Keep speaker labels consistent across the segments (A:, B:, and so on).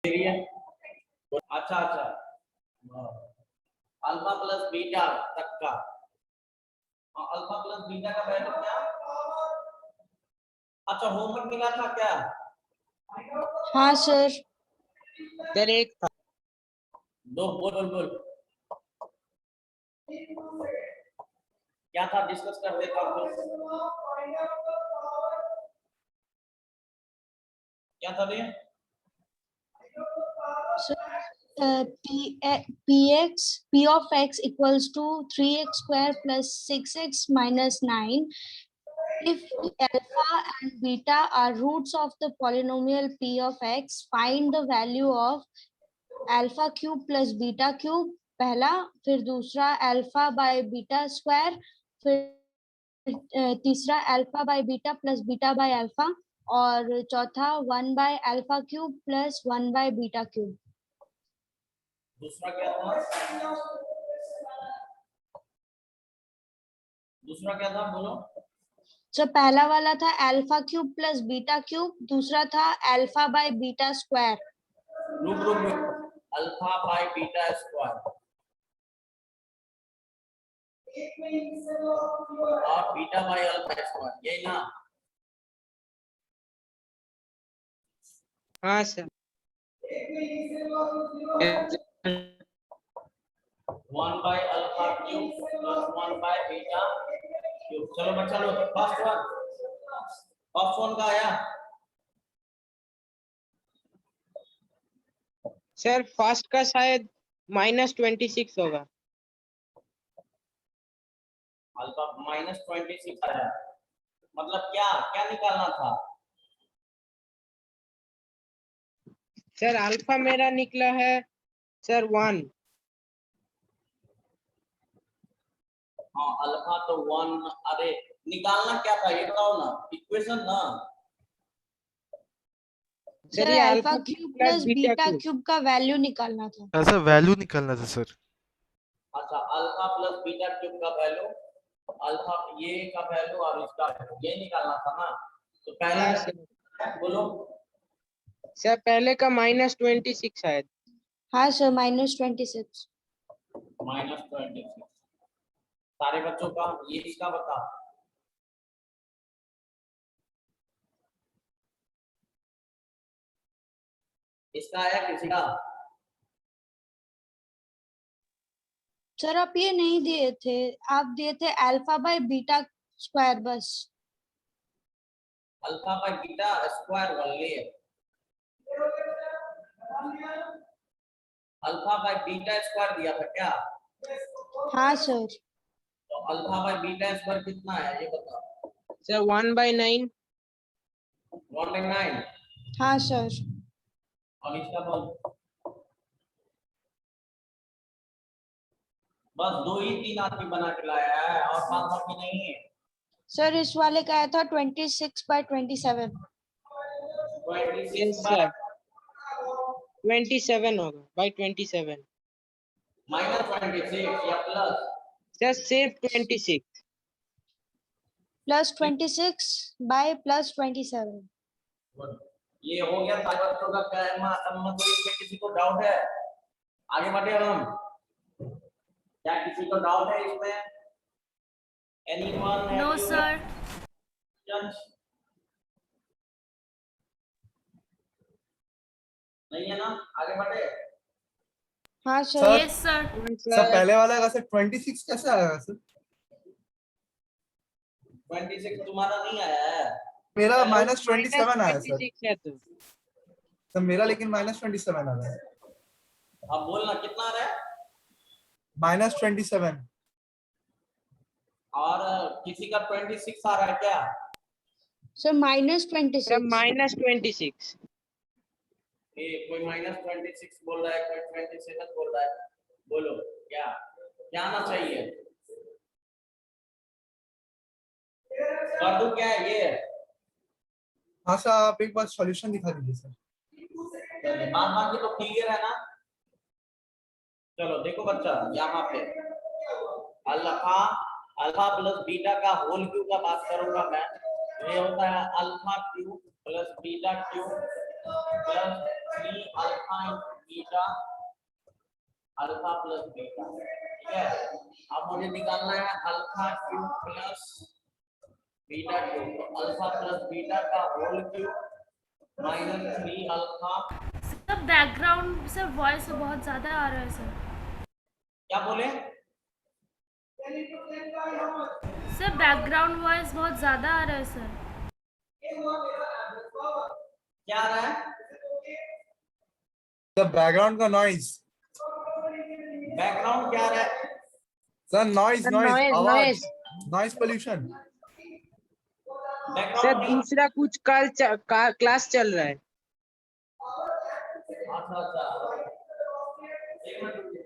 A: अच्छा अच्छा, alpha plus beta तक का, अल्फा प्लस बीटा का वैल्यू क्या? अच्छा, होमवर्क मिला था क्या?
B: हाँ सर।
C: सर एक था।
A: दो, बोल क्या था, डिस्कस कर देता हूँ। क्या था ये?
B: P of x equals to 3x square plus 6x minus 9. If alpha and beta are roots of the polynomial p of x, find the value of alpha cube plus beta cube पहला, फिर दूसरा alpha by beta square, फिर तीसरा alpha by beta plus beta by alpha, और चौथा 1 by alpha cube plus 1 by beta cube.
A: दूसरा क्या था? दूसरा क्या था, बोलो।
B: तो पहला वाला था alpha cube plus beta cube, दूसरा था अल्फा बाय बीटा स्क्वायर।
A: रुक अल्फा बाय बीटा स्क्वायर और बीटा बाय अल्फा स्क्वायर, यही ना?
C: हाँ sir.
A: 1 by alpha cube plus 1 by beta cube. चलो बच्चा लोग, फर्स्ट वन का आया?
C: सर फर्स्ट का शायद -26 होगा।
A: अल्फा -26 आया, मतलब क्या क्या निकालना था?
C: सर अल्फा मेरा निकला है सर 1।
A: हाँ, अल्फा तो 1। अरे निकालना क्या था ये बताओ ना, इक्वेशन ना।
B: Sir alpha cube plus beta cube का वैल्यू निकालना था।
D: ऐसा वैल्यू निकालना था सर।
A: अच्छा, अल्फा प्लस बीटा क्यूब का वैल्यू, अल्फा ये का वैल्यू और इसका वैल्यू, ये निकालना था ना। तो पहले बोलो
C: सर, पहले का -26 शायद।
B: हाँ सर, -26।
A: -26 सारे बच्चों का, ये इसका बता। इसका आया किसी का?
B: सर आप ये नहीं दिए थे, आप दिए थे अल्फा बाय बीटा स्क्वायर बस।
A: अल्फा बाय बीटा स्क्वायर वाले, अल्फा बाय बीटा स्क्वायर दिया था क्या?
B: हाँ सर।
A: तो अल्फा बाय बीटा स्क्वायर कितना है ये बताओ।
C: सर 1/9।
A: 1/9।
B: हाँ सर।
A: और इसका बोल, बस 2 ही 3 आदमी बना के लाया है और बाकी नहीं है।
B: सर इस वाले का आया था 26/27।
A: 26
C: सर 27 होगा, /27।
A: -26 या प्लस?
C: सर सिर्फ 26।
B: +26/+27।
A: ये हो गया सारे बच्चों का। मतलब इसमें किसी को डाउट है? आगे बढ़े हम। क्या किसी को डाउट है इसमें? एनीवन?
E: No sir.
A: नहीं है ना? आगे बढ़े।
B: हाँ सर।
E: Yes sir.
F: सर पहले वाला का सर 26 कैसे आया सर?
A: 26 तुम्हारा नहीं आया है?
F: मेरा -27 आया सर।
C: है तो
F: सर मेरा लेकिन -27 आ रहा है।
A: अब बोलना कितना आ रहा है?
F: -27।
A: और किसी का 26 आ रहा है क्या?
B: सर -26।
C: सर -26।
A: कोई -26 बोल रहा है, कोई 27 बोल रहा है। बोलो क्या क्या आना चाहिए? कर दूं क्या ये?
F: हाँ सर, आप एक बार सॉल्यूशन दिखा दीजिए सर।
A: बाकी तो क्लियर है ना? चलो देखो बच्चा, यहाँ पे अल्फा प्लस बीटा का होल क्यूब का बात करूंगा मैं। ये होता है alpha cube plus beta cube plus 3 alpha into beta alpha plus beta, ठीक है। अब मुझे निकालना है alpha cube plus beta cube, तो अल्फा प्लस बीटा का whole cube minus 3 alpha.
E: Sir background से वॉइस बहुत ज्यादा आ रहा है सर।
A: क्या बोले?
E: सर बैकग्राउंड वॉइस बहुत ज्यादा आ रहा है सर।
A: क्या आ रहा है?
F: The background का noise.
A: बैकग्राउंड क्या आ रहा है?
F: Sir, noise,
C: sir
F: noise,
C: noise
F: आवाज,
C: noise.
F: noise pollution.
C: Sir
A: background क्या?
C: दूसरा कुछ क्लास चल रहा है।
A: अच्छा अच्छा, एक मिनट रुकिए।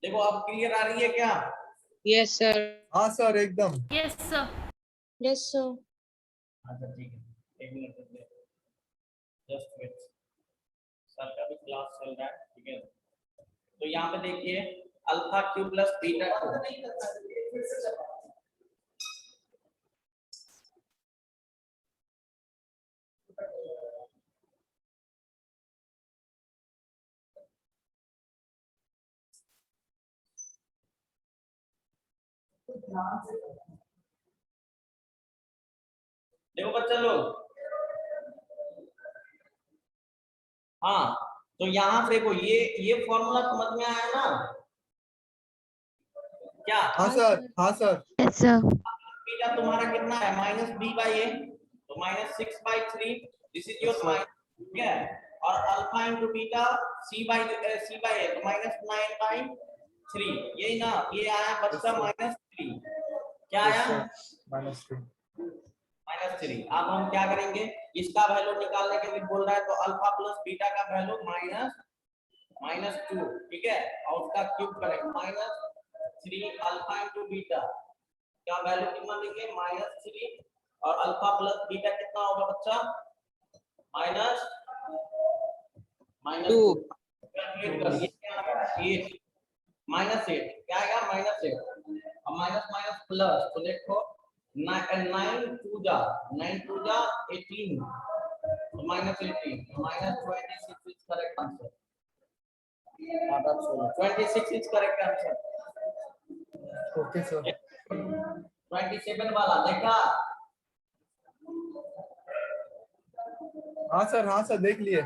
A: देखो अब क्लियर आ रही है क्या?
C: Yes sir.
F: हाँ सर एकदम।
E: Yes sir.
B: Yes, sir.
A: अच्छा ठीक है, एक मिनट रुकिए, जस्ट वेट, सर का भी क्लास चल रहा है, ठीक है। तो यहाँ पे देखिए alpha cube plus beta cube, देखो बच्चा लोग, हाँ तो यहाँ पे देखो ये फॉर्मूला समझ में आया ना क्या?
F: हाँ सर, हाँ सर।
B: Yes, sir.
A: बीटा तुम्हारा कितना है? माइनस बी बाई ए, तो minus 6/3, this is your minus, ठीक है। और alpha into beta c by a, तो माइनस 9/3, यही ना, ये आया बच्चा -3, क्या आया?
F: -3.
A: -3। अब हम क्या करेंगे, इसका वैल्यू निकालने के लिए बोल रहा है, तो अल्फा प्लस बीटा का वैल्यू -2, ठीक है, और उसका क्यूब करेंगे, -3 अल्फा इंटू बीटा का वैल्यू कितना लेंगे? -3, और अल्फा प्लस बीटा कितना होगा बच्चा? -2। कैलकुलेट करिए, क्या आ रहा है? 8 क्या आएगा? -8। अब माइनस माइनस प्लस, तो देखो 9 2 जा 18, तो -18, तो -26 is correct answer. 26 is correct answer.
F: Okay sir.
A: 27 वाला देखा?
F: हाँ सर देख लिए।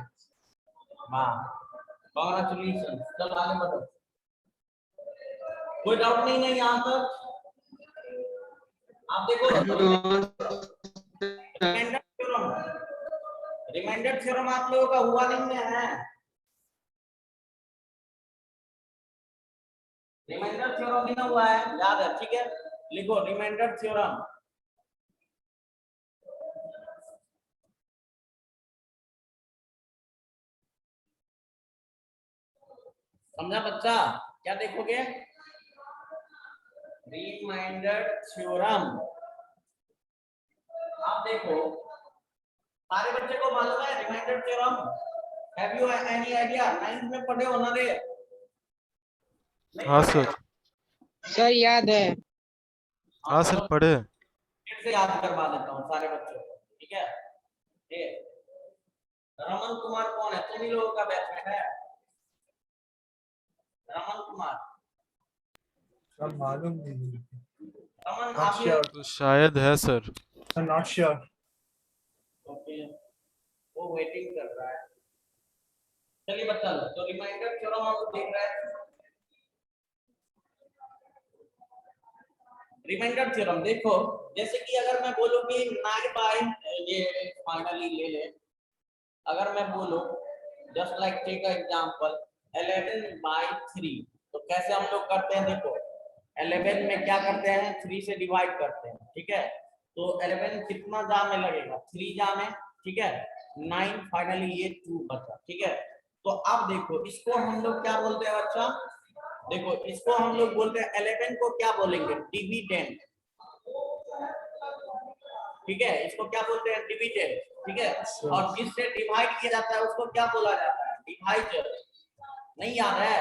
A: हाँ, कांग्रेचुलेशन। चलो आगे बढ़ो, कोई डाउट नहीं है यहाँ पर? आप देखो रिमाइंडर थ्योरम आप लोगों का हुआ नहीं है? रिमाइंडर थ्योरम भी ना हुआ है, याद है, ठीक है। लिखो रिमाइंडर थ्योरम। समझा बच्चा? क्या देखोगे? Reminder theorem. आप देखो, सारे बच्चे को मालूम है reminder theorem? Have you any idea? 9th में पढ़े हो ना रे?
D: हाँ सर।
C: सर याद है।
D: हाँ सर पढ़े।
A: फिर से याद करवा देता हूँ सारे बच्चों को, ठीक है। ये रमन कुमार कौन है? तुम ही लोगों का बैचमेट है रमन कुमार।
F: सर मालूम नहीं।
A: रमन
F: Not
A: आप
F: sure.
D: तो शायद है sir.
F: Sir, not sure.
A: Okay, वो वेटिंग कर रहा है। चलिए बच्चा लोग, तो रिमाइंडर थ्योरम हम देख रहे हैं। रिमाइंडर थ्योरम देखो, जैसे कि अगर मैं बोलूं कि 9 बाय, ये फाइनली ले ले, अगर मैं बोलूं जस्ट लाइक टेक एग्जांपल 11/3, तो कैसे हम लोग करते हैं? देखो 11 में क्या करते हैं? 3 से डिवाइड करते हैं, ठीक है। तो 11 कितना जा में लगेगा? 3 जा में, ठीक है। 9 फाइनली ये 2 बचा, ठीक है। तो अब देखो इसको हम लोग क्या बोलते हैं बच्चा? देखो इसको हम लोग बोलते हैं 11 को क्या बोलेंगे? डिविडेंड। ठीक है, इसको क्या बोलते हैं, डिविडेंड, ठीक है। और जिससे डिवाइड किया जाता है उसको क्या बोला जाता है, डिवाइजर। नहीं याद है?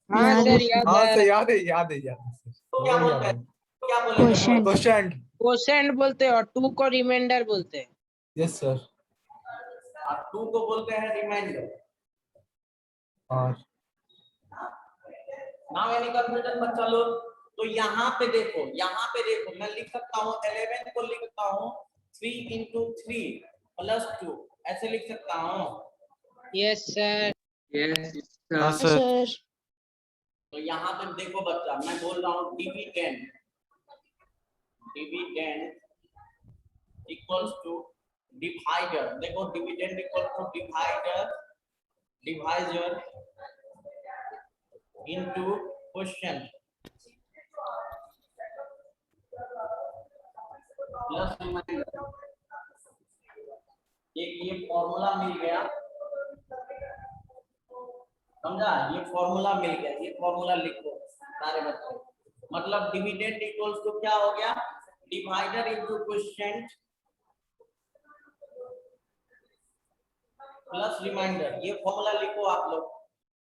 C: हाँ
B: याद
C: सर
B: है।
C: याद
F: हाँ
C: है।
F: सर याद है याद है याद है
A: तो क्या बोलते हैं, क्या बोलेंगे?
B: क्वेश्चन।
F: क्वेश्चन।
C: क्वोशेंट बोलते हैं और 2 को रिमाइंडर बोलते हैं।
F: Yes sir.
A: और 2 को बोलते हैं रिमाइंडर।
F: और
A: नाउ एनी कंफ्यूजन बच्चा लोग? तो यहाँ पे देखो मैं लिख सकता हूँ 11 को लिखता हूँ 3 into 3 plus 2, ऐसे लिख सकता हूँ।
C: Yes sir.
D: हाँ सर।
B: सर
A: तो यहाँ पे देखो बच्चा, मैं बोल रहा हूँ डिविडेंड इक्वल्स टू डिवाइडर। देखो dividend equal to divisor into question plus reminder. ये फॉर्मूला मिल गया, समझा? ये फॉर्मूला मिल गया, ये फॉर्मूला लिखो सारे बच्चे। मतलब डिविडेंड इक्वल्स टू क्या हो गया, divider into quotient plus reminder. ये फॉर्मूला लिखो आप लोग।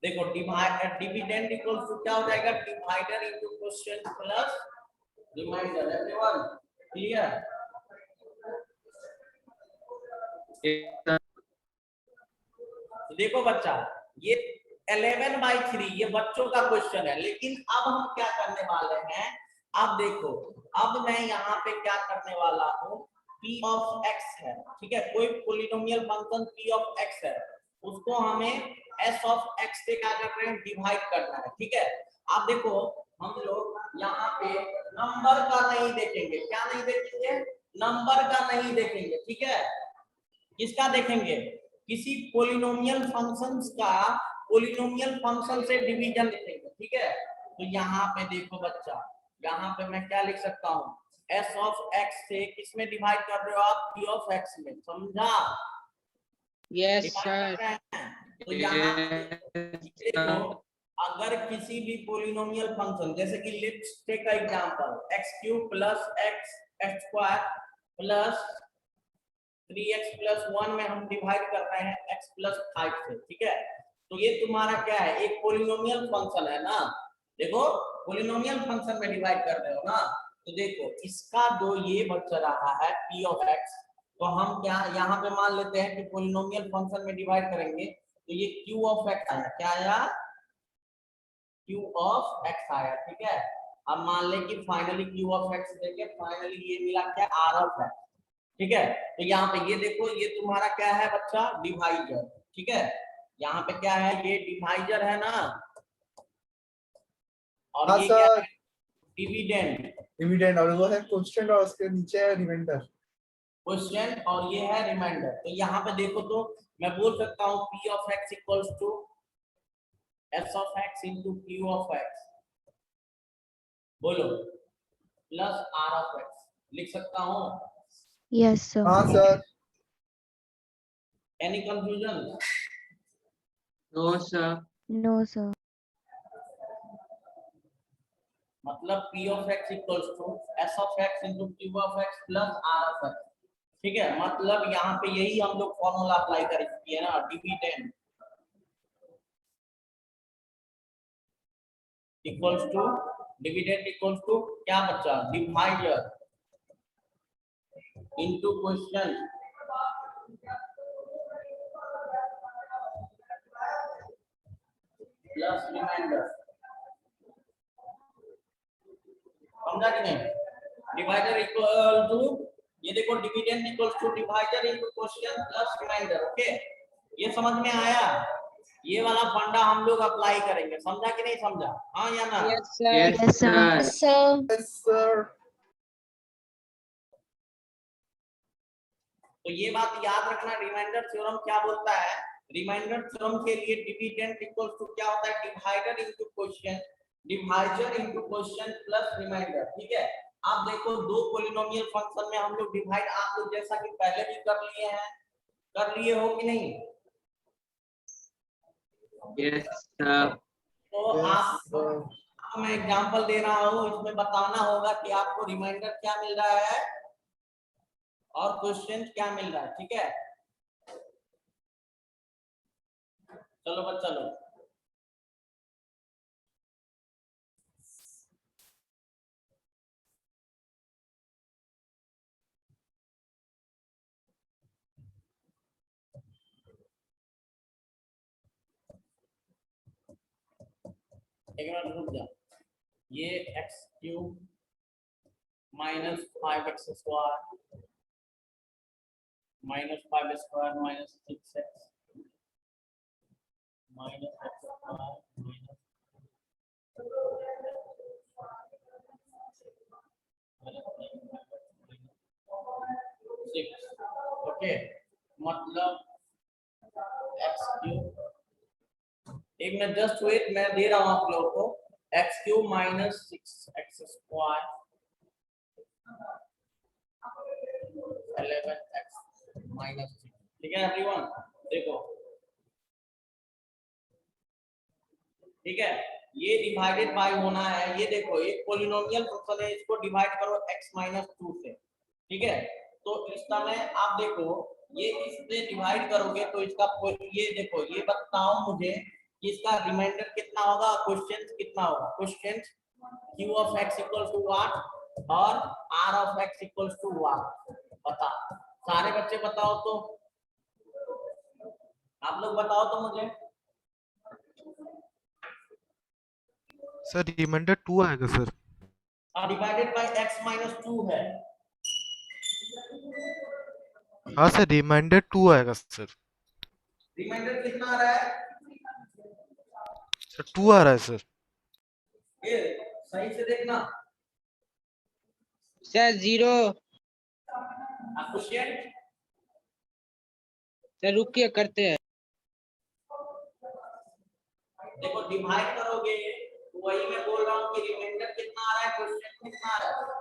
A: देखो डिविडेंड इक्वल्स टू क्या हो जाएगा, divider into quotient plus reminder. Everyone clear? देखो बच्चा, ये 11/3 ये बच्चों का क्वेश्चन है, लेकिन अब हम क्या करने वाले हैं, अब देखो, अब मैं यहाँ पे क्या करने वाला हूँ, p of x है, ठीक है, कोई polynomial function p of x है, उसको हमें s of x से क्या कर रहे हैं, डिवाइड करना है, ठीक है। अब देखो हम लोग यहाँ पे नंबर का नहीं देखेंगे, क्या नहीं देखेंगे, नंबर का नहीं देखेंगे, ठीक है। किसका देखेंगे, किसी पोलिनोमियल फंक्शंस का पोलिनोमियल फंक्शन से डिवीजन देखेंगे, ठीक है। तो यहाँ पे देखो बच्चा, यहाँ पे मैं क्या लिख सकता हूँ, s of x से किसमें डिवाइड कर रहे हो आप, p of x में, समझा?
C: Yes
A: Divide
C: sir.
A: कर रहे हैं। तो यहाँ देखो, अगर किसी भी पोलिनोमियल फंक्शन, जैसे कि let's take example x³ plus x² plus 3x+1 में हम डिवाइड कर रहे हैं x+5 से, ठीक है। तो ये तुम्हारा क्या है, एक पोलिनोमियल फंक्शन है ना। देखो पोलिनोमियल फंक्शन में डिवाइड कर रहे हो ना, तो देखो इसका जो ये बच रहा है p of x, तो हम क्या यहाँ पे मान लेते हैं कि पोलिनोमियल फंक्शन में डिवाइड करेंगे, तो ये q of x आया, क्या आया, q of x आया, ठीक है। अब मान ले कि फाइनली q of x देके फाइनली ये मिला क्या, r of x, ठीक है। तो यहाँ पे ये देखो, ये तुम्हारा क्या है बच्चा, डिवाइजर, ठीक है। यहाँ पे क्या है, ये डिवाइजर है ना, और
F: हाँ
A: ये क्या
F: सर।
A: है, डिविडेंड,
F: डिविडेंड, और वो है कांस्टेंट और उसके नीचे है रिमाइंडर।
A: क्वोशिएंट, और ये है रिमाइंडर। तो यहाँ पे देखो, तो मैं बोल सकता हूँ p of x equals to s of x into q of x, बोलो, प्लस r of x लिख सकता हूँ।
B: Yes sir.
F: हाँ sir.
A: Any confusion?
C: No sir.
B: No sir.
A: मतलब p of x equals to s of x into q of x plus r of x, ठीक है। मतलब यहाँ पे यही हम लोग फॉर्मूला अप्लाई करेंगे ना, डिविडेंड इक्वल्स टू क्या बच्चा, divisor into question plus reminder, समझा कि नहीं? डिवाइजर इक्वल टू, ये देखो dividend equals to divisor into quotient plus reminder, okay. ये समझ में आया? ये वाला फंडा हम लोग अप्लाई करेंगे, समझा कि नहीं समझा, हाँ या ना?
C: Yes sir.
B: Yes sir. Sir
F: yes sir.
A: तो ये बात याद रखना, रिमाइंडर थ्योरम क्या बोलता है, रिमाइंडर थ्योरम के लिए डिविडेंड इक्वल्स टू क्या होता है, divider into quotient, divisor into quotient plus reminder, ठीक है। आप देखो दो पोलिनोमियल फंक्शन में हम लोग डिवाइड, आप लोग जैसा कि पहले भी कर लिए हैं, कर लिए हो कि नहीं?
C: Yes sir.
A: तो मैं एग्जांपल दे रहा हूँ, इसमें बताना होगा कि आपको रिमाइंडर क्या मिल रहा है, और क्वेश्चन क्या मिल रहा है, ठीक है। चलो बच्चा लोग, एक मिनट रुक जा। ये x cube minus 5x² minus 5² minus 6x minus x² minus six, okay. मतलब एक्स क्यूब, एक मिनट जस्ट वेट, मैं दे रहा हूं आप लोगों को। X cube minus 6x² 11x minus 6, ठीक है एवरीवन। देखो ठीक है, ये डिवाइडेड बाय होना है। ये देखो एक पॉलिनोमियल फंक्शन है, इसको डिवाइड करो x माइनस 2 से, ठीक है। तो इस समय आप देखो, ये इससे डिवाइड करोगे तो इसका ये देखो, ये बताओ मुझे कि इसका रिमाइंडर कितना होगा, क्वेश्चन कितना होगा। Question q of x equal to what और r of x equal to what, बता। सारे बच्चे बताओ तो, आप लोग बताओ तो मुझे।
G: सर रिमाइंडर 2 आएगा sir.
A: Divided by x minus 2 है।
G: हाँ सर रिमाइंडर 2 आएगा सर।
A: रिमाइंडर कितना आ रहा है?
G: सर 2 आ रहा है सर।
A: ये सही से देखना।
C: सर 0।
A: क्वेश्चन
C: सर रुकिए करते हैं।
A: देखो डिवाइड करोगे तो वही मैं बोल रहा हूँ कि रिमाइंडर कितना आ रहा है, क्वेश्चन कितना आ रहा है।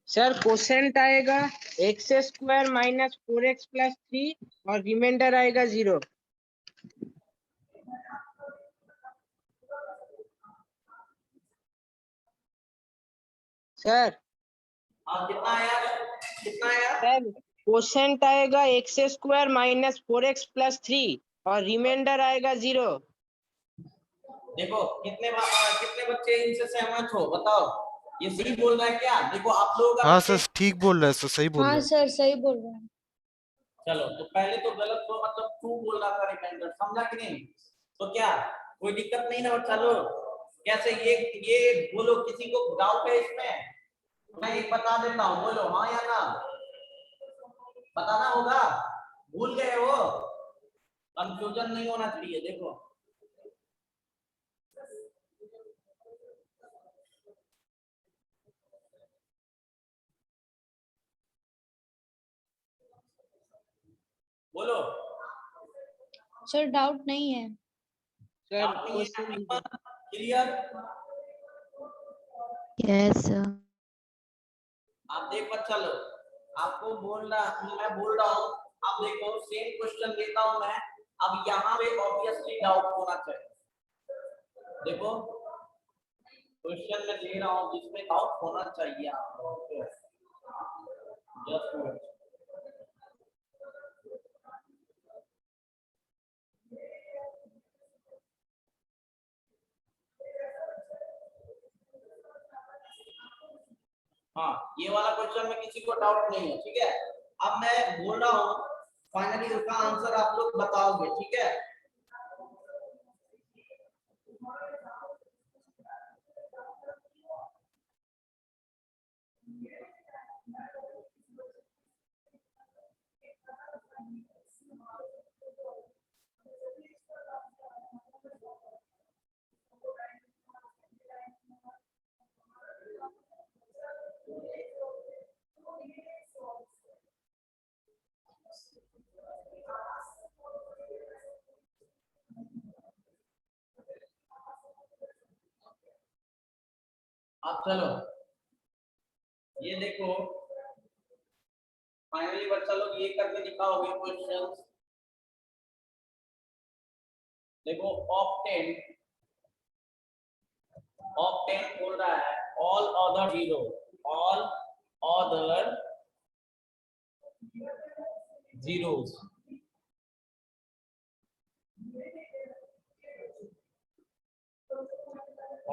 C: सर क्वेश्चन आएगा x² माइनस 4x प्लस 3 और रिमाइंडर आएगा 0। सर
A: कितना आया, कितना आया?
C: सर क्वेश्चन आएगा x² माइनस 4x प्लस 3 और रिमाइंडर आएगा 0।
A: देखो कितने बच्चे इनसे सहमत हो, बताओ। ये सही बोल रहा है क्या? देखो आप लोगों का
G: हाँ
A: बच्चे,
G: सर ठीक बोल रहा है सर, सही बोल रहा
B: हाँ
G: है।
B: सर सही बोल रहे हैं।
A: चलो तो पहले तो गलत तो मतलब तू बोल रहा था रिमाइंडर, समझा कि नहीं? तो क्या कोई दिक्कत नहीं ना बच्चा लोग? कैसे ये बोलो, किसी को डाउट है इसमें? मैं एक बता देता हूँ, बोलो हाँ या ना। बताना होगा, भूल गए हो? कंफ्यूजन नहीं होना चाहिए। देखो बोलो,
B: सर डाउट नहीं है।
C: सर
A: डाउट नहीं है
C: क्वेश्चन
A: क्लियर?
H: Yes sir.
A: आप देख बच्चा लोग, आपको मैं बोल रहा हूँ, आप देखो सेम क्वेश्चन देता हूँ मैं। अब यहाँ पे ऑब्वियसली डाउट होना चाहिए। देखो क्वेश्चन में दे रहा हूँ जिसमें डाउट होना चाहिए आप लोगों को। Just wait. हाँ ये वाला क्वेश्चन में किसी को डाउट नहीं है, ठीक है। अब मैं बोल रहा हूँ, फाइनली उसका आंसर आप लोग बताओगे, ठीक है। अब चलो ये देखो, फाइनली बच्चा लोग ये करके दिखाओगे क्वेश्चन। देखो ऑक्टेन बोल रहा है all other zero, all other zeros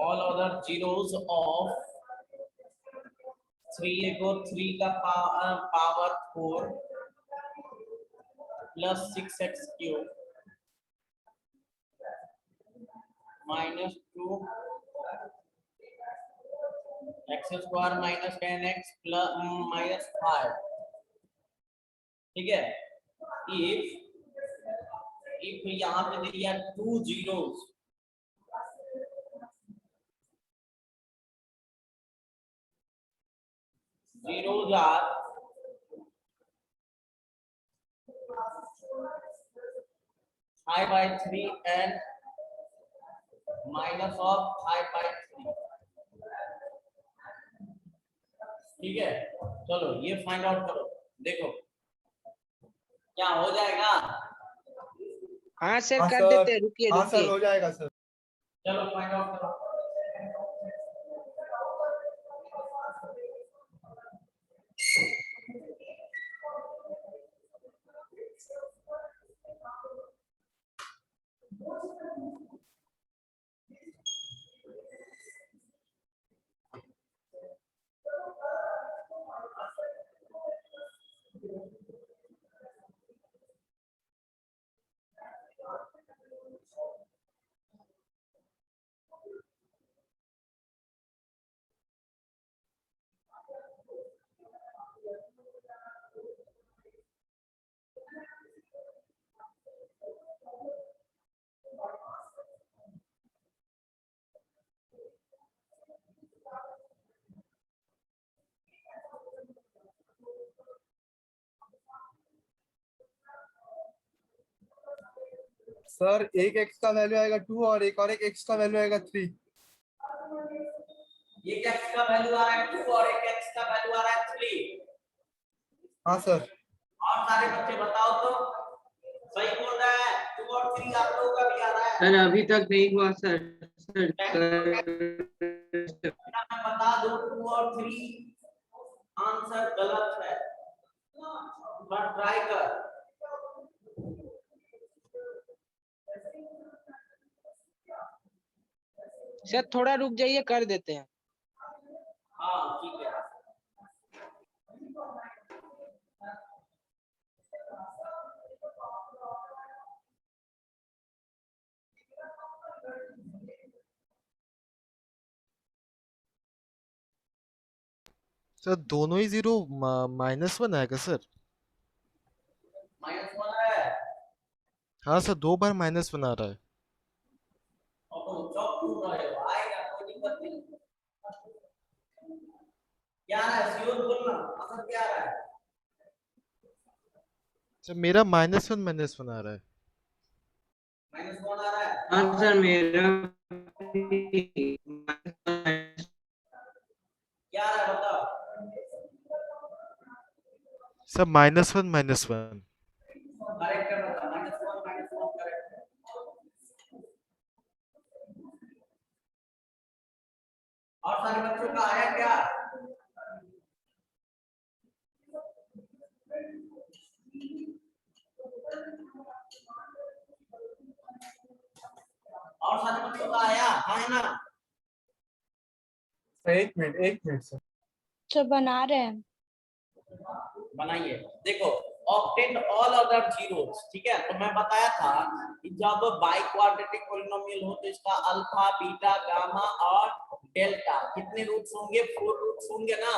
A: all other zeros of 3 को 3 का power 4 plus 6x cube minus 2 x square minus 10x plus minus 5, ठीक है। इफ यहाँ पे दे दिया 2 zeros, zeros are 5/3 and minus of 5/3, ठीक है। चलो ये फाइंड आउट करो, देखो क्या हो जाएगा।
C: हाँ सर
F: हाँ
C: कर
F: सर,
C: देते हैं, रुकिए
F: हाँ सर
C: रुकिए।
F: हो जाएगा सर।
A: चलो फाइंड आउट करो।
F: सर एक x का वैल्यू आएगा 2 और एक x का वैल्यू आएगा 3।
A: एक x का वैल्यू आ रहा है 2 और एक x का वैल्यू आ रहा है 3।
F: हाँ सर।
A: और सारे बच्चे बताओ तो सही बोल रहा है, 2 और 3 आप लोगों का भी आ रहा है।
D: सर अभी तक नहीं हुआ सर।
A: मैं बता दूं 2 और 3 आंसर गलत है, पर ट्राई कर।
C: सर थोड़ा रुक जाइए, कर देते हैं।
A: हाँ ठीक है।
G: सर दोनों ही जीरो -1 आएगा सर।
A: -1 है
G: हाँ सर 2 बार -1 आ रहा है।
A: और तुम चौक क्यों रहे हो, आएगा कोई दिक्कत नहीं। क्या है श्योर बोलना, आंसर क्या आ रहा है।
G: सर मेरा -1 आ रहा है।
A: -1 आ रहा है।
D: हाँ सर मेरा
A: क्या आ रहा है बताओ।
G: सर -1
A: करेक्ट है, बता -1 करेक्ट है। और सारे बच्चों का आया क्या। और सारे बच्चों का आया, हाँ है ना।
F: एक मिनट सर।
B: तो बना रहे हैं।
A: बनाइए। देखो ऑक्टेट ऑल अदर जीरोस, ठीक है। तो मैं बताया था कि जब बाई क्वाड्रेटिक पॉलिनोमियल हो तो इसका अल्फा बीटा गामा और डेल्टा कितने रूट्स होंगे, 4 रूट्स होंगे ना।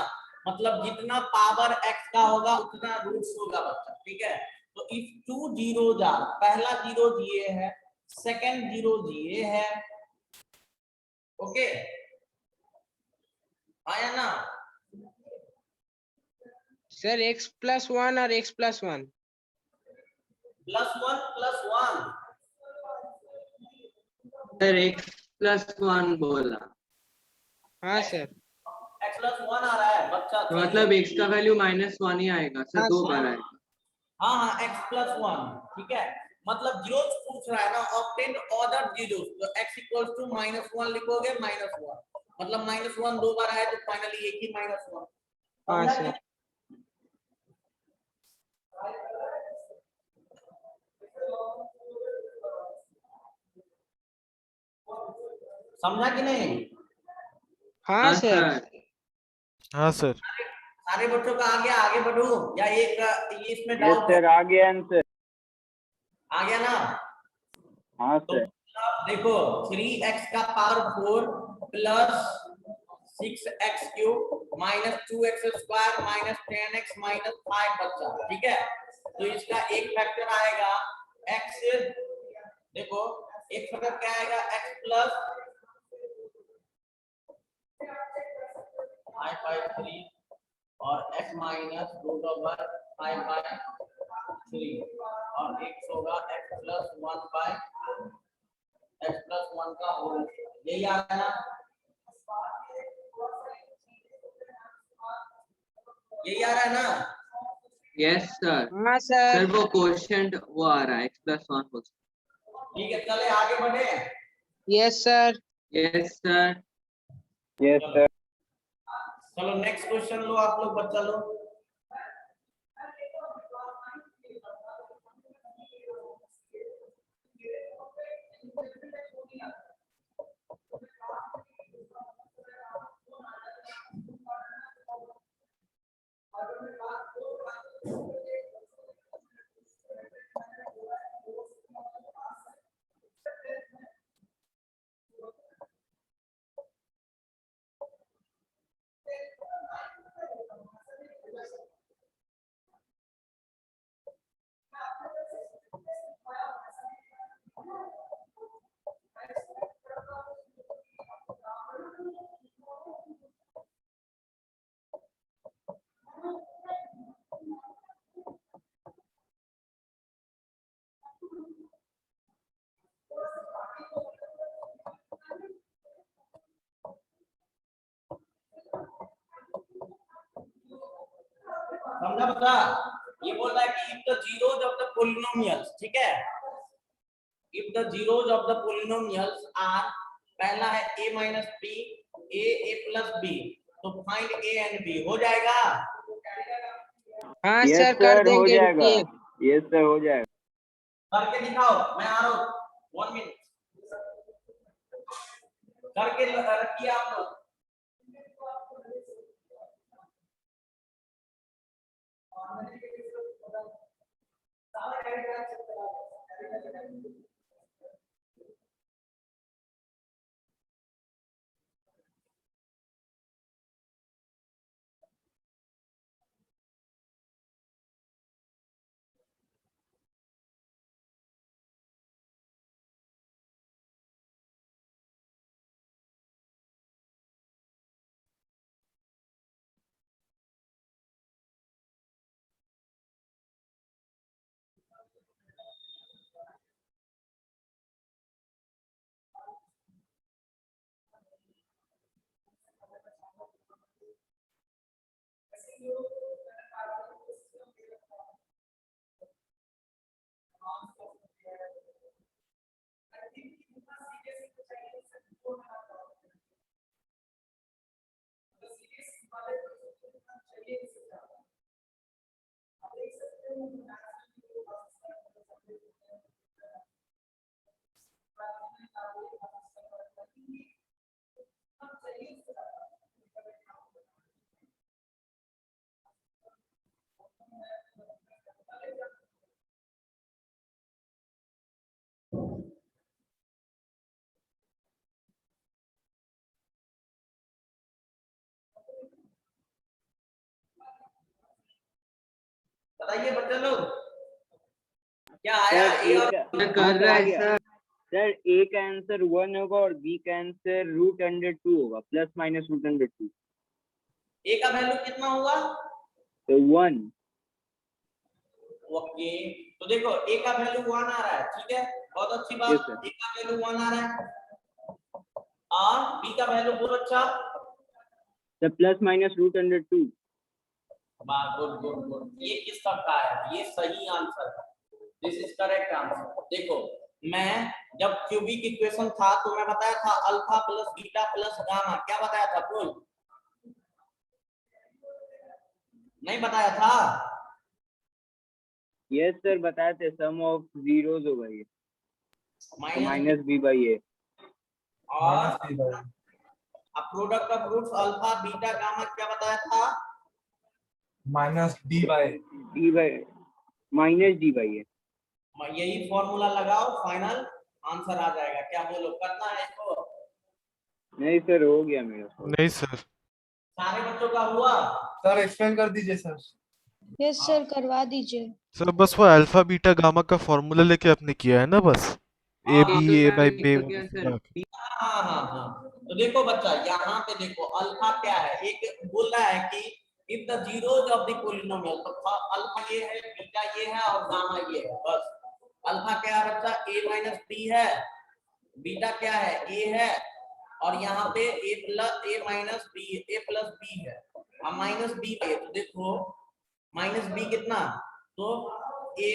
A: मतलब जितना पावर x का होगा उतना रूट्स होगा बच्चा, ठीक है। तो इफ 2 जीरोस आर, पहला जीरो ये है, सेकंड जीरो ये है, ओके आया ना।
C: सर x+1 और x+1।
A: +1 +1
D: सर x+1 बोला।
C: हाँ सर।
A: प्लस वन आ रहा है बच्चा,
D: तो मतलब x का वैल्यू -1 ही आएगा सर,
C: हाँ,
D: 2
C: सर।
D: बार आएगा।
A: हाँ हाँ x प्लस वन, ठीक है। मतलब जीरोस पूछ रहा है ना, ऑब्टेन ऑर्डर जीरोस, तो x इक्वल्स टू -1 लिखोगे, -1 मतलब -1 दो बार आया तो फाइनली एक ही -1।
C: हाँ सर।
A: समझा कि नहीं?
C: हाँ
D: हाँ
C: सर।
D: सर।
G: हाँ सर।
A: सारे बच्चों का आ गया, आगे बढ़ूं या एक ये इसमें
H: यस
A: डाउट है?
H: सर, आ गया आंसर।
A: आ गया ना?
H: हाँ
A: तो
H: सर।
A: देखो 3x का power 4 plus 6x cube minus 2x square minus 10x minus 5 बच्चा, ठीक है। तो इसका एक फैक्टर आएगा x, देखो एक फैक्टर क्या आएगा, x प्लस 5/3 और x माइनस रूट ओवर 5/3 और x होगा x प्लस 1 का होल, यही आ रहा है ना? यही आ रहा है ना?
D: Yes sir.
C: हाँ सर।
D: सर वो क्वोशिएंट वो आ रहा है x+1 हो।
A: ठीक है, चले आगे बढ़े।
C: Yes sir.
D: Yes sir.
H: Yes sir.
A: चलो नेक्स्ट क्वेश्चन लो आप लोग, बच्चा लो। समझा बता? ये बोल रहा है कि if the zeros of the polynomials, ठीक है, if the zeros of the polynomials are, पहला है a minus b, a plus b, तो फाइंड a and b, हो जाएगा?
C: हाँ
H: यस
C: सर, कर
H: सर, हो
C: देंगे,
H: जाएगा।
C: रुकिए।
H: यस सर, हो जाएगा।
A: करके दिखाओ, मैं आ रहा हूँ 1 मिनट, करके रखिए आप लोग। बताइए बच्चे लोग, क्या आया?
H: सर
A: ए और
D: सर कर रहा है सर।
H: सर ए का आंसर 1 होगा और बी का आंसर √2 होगा, प्लस माइनस √2।
A: ए का वैल्यू कितना होगा?
H: तो 1।
A: ओके, तो देखो ए का वैल्यू 1 आ रहा है, ठीक है, बहुत अच्छी
H: Yes,
A: बात।
H: sir.
A: ए का वैल्यू 1 आ रहा है और बी का वैल्यू बहुत अच्छा
H: sir plus minus root under 2।
A: Good good good, ये किस सब का है? ये सही आंसर है, दिस इज करेक्ट आंसर। देखो मैं जब क्यूबिक इक्वेशन था तो मैं बताया था alpha plus beta plus gamma, क्या बताया था? बोल, नहीं बताया था?
H: यस सर बताए थे, सम ऑफ जीरोस होगा ये, माइनस बी बाई ए।
A: और product of roots alpha beta gamma क्या बताया था?
F: Minus d by
H: d by minus d by a.
A: यही फॉर्मूला लगाओ, फाइनल आंसर आ जाएगा। क्या बोलो, करना है इसको?
H: नहीं सर हो गया मेरा।
G: नहीं सर।
A: सारे बच्चों का हुआ?
F: सर एक्सप्लेन कर दीजिए सर।
B: यस सर, करवा दीजिए।
G: सर बस वो अल्फा बीटा गामा का फॉर्मूला लेके आपने किया है ना, बस ए
A: हाँ,
G: बी ए बाई बी।
A: हाँ हाँ हाँ। तो देखो बच्चा, यहाँ पे देखो अल्फा क्या है, एक बोल रहा है कि if the zeros of the polynomial, तो अल्फा ये है, बीटा ये है और गामा ये है। बस अल्फा क्या है बच्चा? a माइनस बी है, बीटा क्या है? a है, और यहाँ पे a minus b, a plus b है। अब माइनस बी पे तो देखो माइनस बी कितना, तो a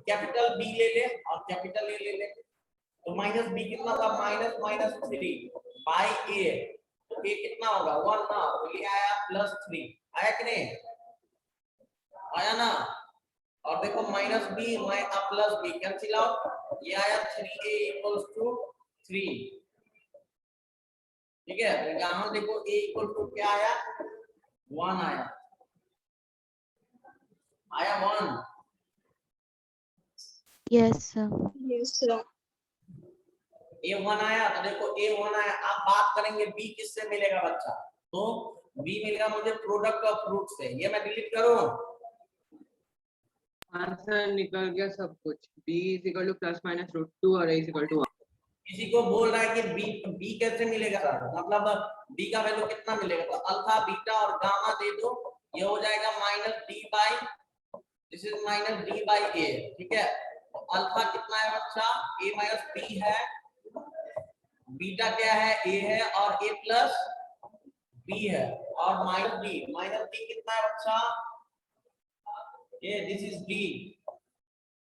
A: कैपिटल बी ले ले और कैपिटल a ले ले, तो माइनस बी कितना था? माइनस माइनस 3 बाई a, तो a कितना होगा? 1 ना, तो ये आया प्लस 3, आया कि नहीं? आया ना? और देखो minus b plus b cancel out, ये आया 3a इक्वल्स टू 3। ठीक है, तो यहाँ देखो a इक्वल टू क्या आया? 1 आया, आया 1।
I: Yes sir.
A: a1 आया, तो देखो a1 आया। अब बात करेंगे b किससे मिलेगा बच्चा? तो b मिलेगा मुझे प्रोडक्ट ऑफ रूट से। ये मैं डिलीट करूं?
D: आंसर निकल गया सब कुछ। b is equal to plus minus root 2 और a इज इक्वल टू 1।
A: किसी को बोल रहा है कि b कैसे मिलेगा सर? मतलब b का वैल्यू कितना मिलेगा? तो अल्फा बीटा और गामा दे दो, ये हो जाएगा minus d by, this is minus d by a. ठीक है, तो अल्फा कितना है बच्चा? a माइनस बी है, बीटा क्या है? a है, और a प्लस b है, और माइनस b कितना है बच्चा? ये दिस इज b,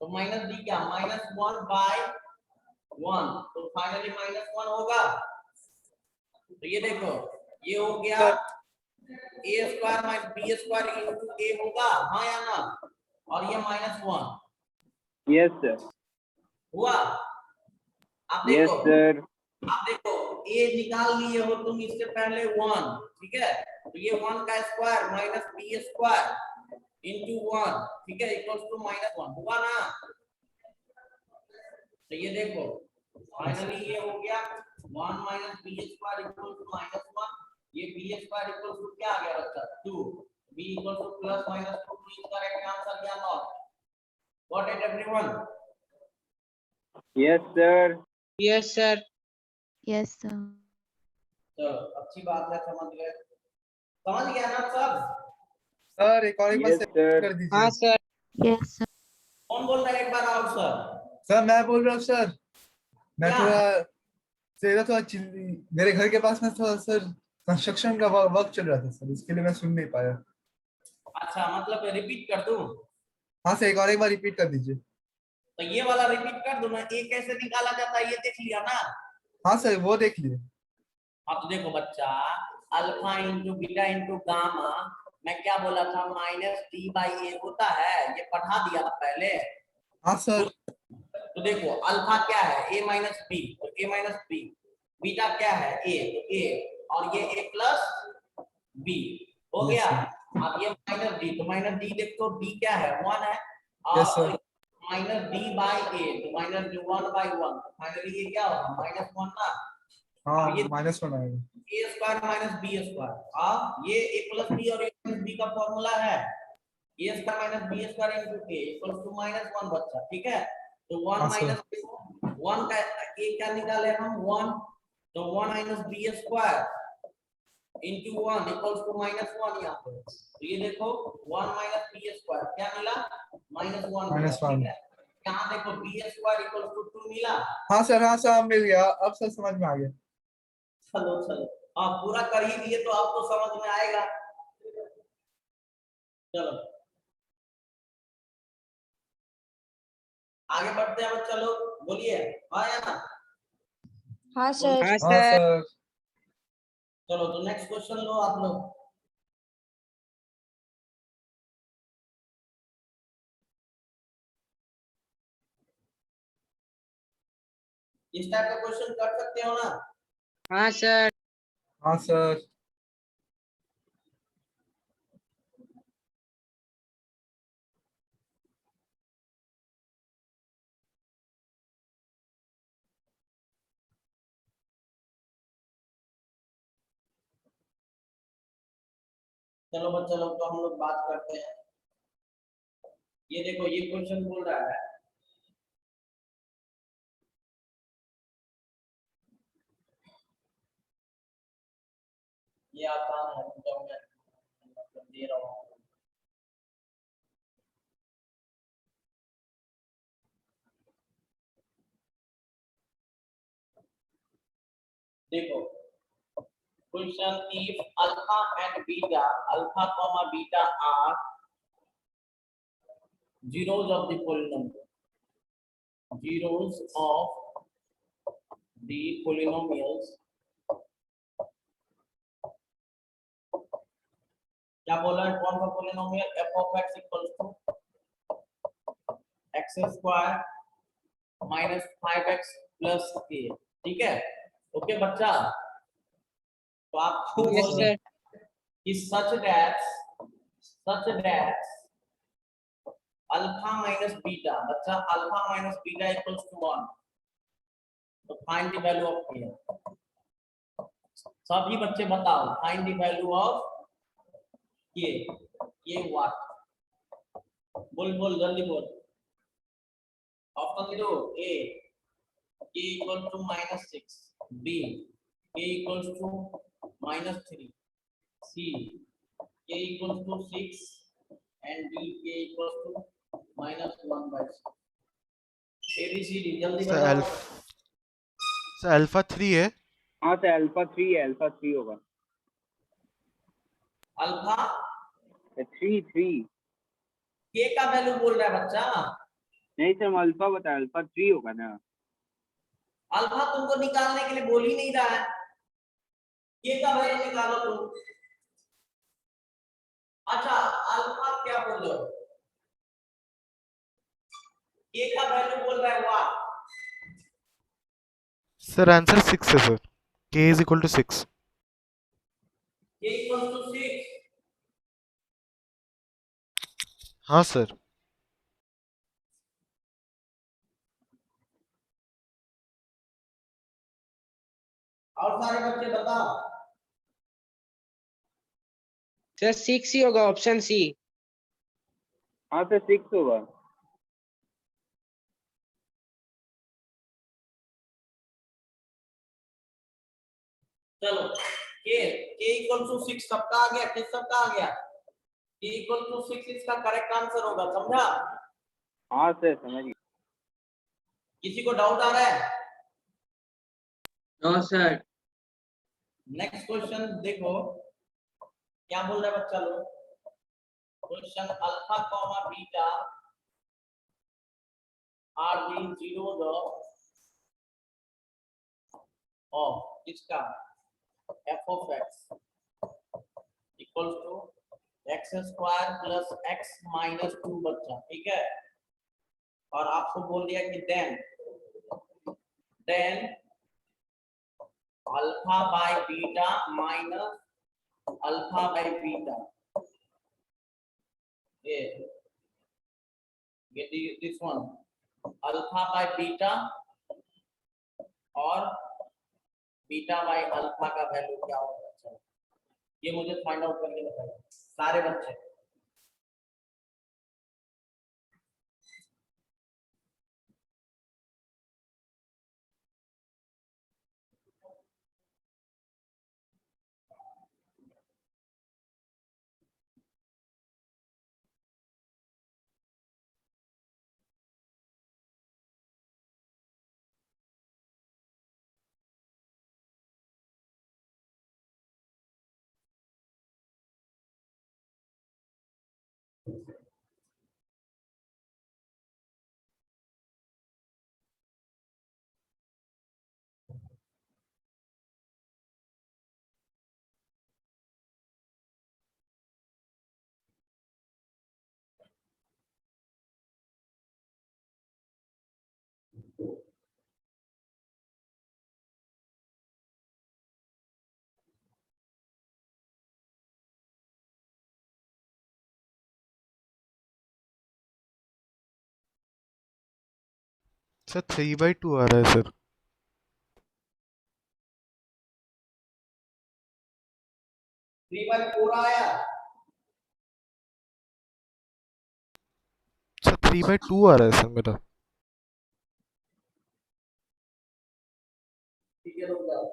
A: तो माइनस b क्या? माइनस 1 बाई 1, तो फाइनली माइनस 1 होगा। तो ये देखो ये हो गया a square minus b square into a होगा, हाँ या ना? और ये माइनस 1।
H: Yes sir.
A: हुआ? आप
H: यस
A: देखो,
H: सर।
A: आप देखो a निकाल लिए हो तुम इससे पहले 1, ठीक है? तो ये 1 का square minus b square into 1, ठीक है, इक्वल्स टू माइनस 1। हुआ ना? तो ये देखो फाइनली ये हो गया 1 minus b square equal to minus 1। ये b स्क्वायर इक्वल टू क्या आ गया बच्चा? 2। b equal to plus minus 2 is correct answer या not? Got it everyone?
H: Yes sir.
C: Yes sir.
I: Yes sir.
A: चलो अच्छी बात है, समझ गए? समझ गया ना सब?
F: सर एक और एक बार
H: यस
F: से
H: सर।
F: कर दीजिए।
C: हाँ सर।
I: Yes sir.
A: कौन बोल रहा है? एक बार और सर।
F: सर मैं बोल रहा हूँ सर, मैं
A: क्या?
F: थोड़ा मेरे घर के पास में थोड़ा सर कंस्ट्रक्शन का वर्क चल रहा था सर, इसके लिए मैं सुन नहीं पाया।
A: अच्छा, मतलब रिपीट कर दूं?
F: हाँ सर, एक और एक बार रिपीट कर दीजिए।
A: तो ये वाला रिपीट कर दूं ना? a कैसे निकाला जाता है ये देख लिया ना?
F: हाँ सर वो देख लिए।
A: अब तो देखो बच्चा, alpha into beta into gamma, मैं क्या बोला था? माइनस डी बाई ए होता है, ये पढ़ा दिया था पहले।
F: हाँ सर।
A: तो देखो अल्फा क्या है? a माइनस बी, तो a माइनस बी। बीटा क्या है? a, तो a, और ये a प्लस b हो गया। अब ये माइनस डी, तो माइनस डी देखो d क्या है? 1 है,
F: यस
A: और
F: sir.
A: Minus d by a, तो माइनस डी 1 बाई 1, फाइनली ये क्या होगा? माइनस 1 ना?
F: हाँ
A: अब ये
F: -1 आएगा।
A: a square minus b square, अब ये a प्लस b और a माइनस b का फॉर्मूला है a square minus b square into a equals to -1 बच्चा। ठीक है, तो 1
F: हाँ, सर।
A: माइनस 1 का a क्या निकाले हम? 1, तो 1 minus b square into 1 equals to -1 यहाँ पे। तो ये देखो 1 माइनस b स्क्वायर क्या मिला? -1।
F: -1।
A: यहाँ देखो b स्क्वायर इक्वल्स टू 2 मिला।
F: हाँ सर, हाँ सर, अब मिल गया, अब सर समझ में आ गया।
A: चलो चलो हाँ पूरा कर ही दिए तो आपको समझ में आएगा। चलो आगे बढ़ते हैं बच्चा लोग, बोलिए हाँ या ना।
B: हाँ सर।
F: हाँ
C: हाँ सर।
F: सर।
A: चलो तो नेक्स्ट क्वेश्चन लो आप लोग। इस टाइप का क्वेश्चन कर सकते हो ना।
C: हाँ सर।
F: हाँ सर।
A: चलो बच्चा लोग तो हम लोग बात करते हैं। ये देखो ये क्वेश्चन बोल रहा है ये आसान है, तो मैं मतलब दे रहा हूँ। देखो question, if alpha and beta, alpha comma beta are zeros of the polynomial, zeros of the polynomials, क्या बोला है कौन सा polynomial, f of x equals to x square minus 5x plus a, ठीक है। ओके बच्चा, तो आपको
C: यस
A: बोलना
C: सर।
A: कि such that alpha minus beta, बच्चा alpha minus beta equals to 1, तो find the value of a। सभी बच्चे बताओ फाइंड द वैल्यू ऑफ ये व्हाट, बोल जल्दी बोल। ऑप्शन दे दो, a equal to -6, b equals to -3, c equals to 6 and d equals to -1/6। ABCD जल्दी
G: सर
A: बताओ।
G: अल्फा 3 है।
H: हाँ सर अल्फा 3 है, अल्फा 3 होगा।
A: अल्फा
H: 3
A: k का वैल्यू बोल रहा है बच्चा।
H: नहीं सर, मैं अल्फा बताया, अल्फा 3 होगा ना।
A: अल्फा तुमको निकालने के लिए बोल ही नहीं रहा है, k का वैल्यू निकालो तुम। अच्छा अल्फा क्या बोल रहे हो, k का वैल्यू बोल रहा है व्हाट।
G: सर आंसर 6 है sir, k is equal to 6।
A: k equals to 6।
G: हाँ सर।
A: और सारे बच्चे बताओ।
C: सर 6 ही होगा, ऑप्शन सी।
H: हाँ सर 6 होगा।
A: चलो k इक्वल टू 6 सबका आ गया, किस सबका आ गया, k इक्वल टू 6 इसका करेक्ट आंसर होगा, समझा।
H: हाँ सर समझ गया।
A: किसी को डाउट आ रहा है।
D: No sir.
A: नेक्स्ट क्वेश्चन देखो क्या बोल रहा है बच्चा लोग। Question, alpha comma beta are the zeros of इसका f of x equals to x square plus x minus 2 बच्चा, ठीक है। और आपको बोल दिया कि then alpha by beta minus alpha by beta, ये this one alpha by beta और बीटा बाय अल्फा का वैल्यू क्या होगा, ये मुझे फाइंड आउट करके बताइए सारे बच्चे।
G: सर 3/2 आ रहा है सर।
A: थ्री बाई फोर आया।
G: सर 3/2 आ रहा है सर मेरा।
A: ठीक है, रुक जाओ।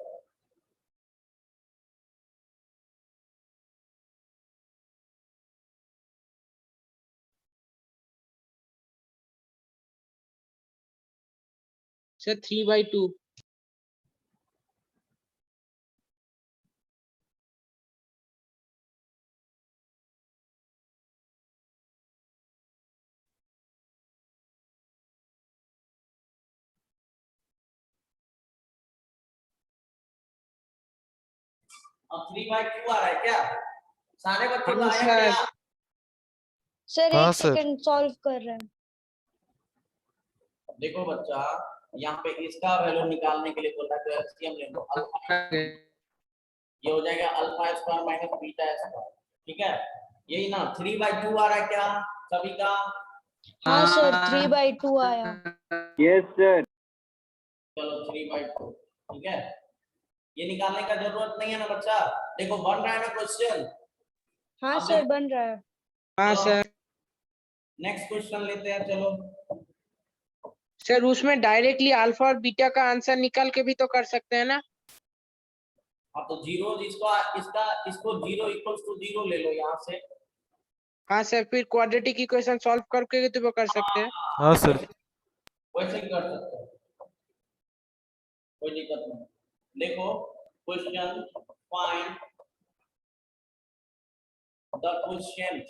C: सर 3/2।
A: अब 3/2 आ रहा है क्या? सारे बच्चों का
C: हाँ
A: आया
C: सर।
A: क्या?
B: सर
G: हाँ
B: एक
G: सर।
B: सेकंड सॉल्व कर रहे हैं।
A: देखो बच्चा, यहाँ पे इसका वैल्यू निकालने के लिए बोला तो एलसीएम ले लो। अल्फा ये हो जाएगा alpha square minus beta square. ठीक है, यही ना। 3/2 आ रहा है क्या सभी का?
B: हाँ सर 3/2 आया।
H: Yes sir.
A: चलो 3/2। ठीक है, ये निकालने का जरूरत नहीं है ना बच्चा। देखो बन रहा है ना क्वेश्चन।
B: हाँ
A: अब
B: सर बन रहा है।
C: हाँ सर।
A: नेक्स्ट क्वेश्चन लेते हैं, चलो।
C: सर उसमें डायरेक्टली अल्फा और बीटा का आंसर निकाल के भी तो कर सकते हैं ना।
A: अब तो जीरो इसको जीरो इक्वल्स टू जीरो ले लो यहाँ से।
C: हाँ सर, फिर क्वाड्रेटिक इक्वेशन सॉल्व करके तो वो कर सकते हैं।
G: हाँ सर।
A: वैसे ही कर सकते हो, कोई दिक्कत नहीं। देखो question, find the question.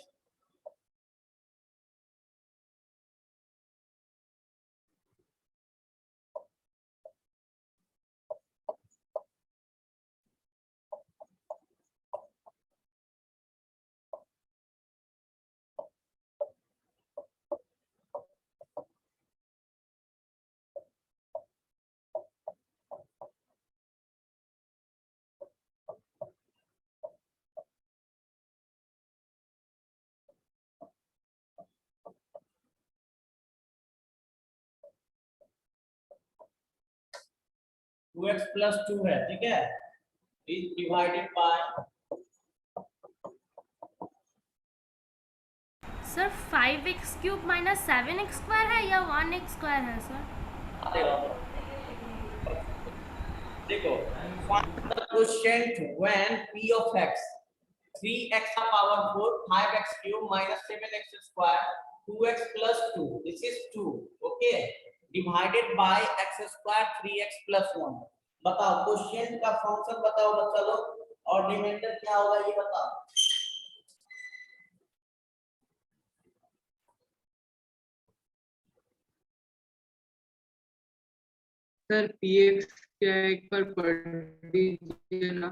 A: Two x plus two है, ठीक है, is divided by.
E: Sir 5x³ minus 7x² है या 1x² है सर?
A: देखो find the quotient when p of x 3x का power 4 5x cube minus 7x square 2x plus 2 this is 2 okay divided by x square 3x plus 1। बताओ question का function बताओ बच्चा लोग, और डिमेंडर क्या होगा ये बताओ।
D: सर px क्या एक बार पढ़ दीजिए ना।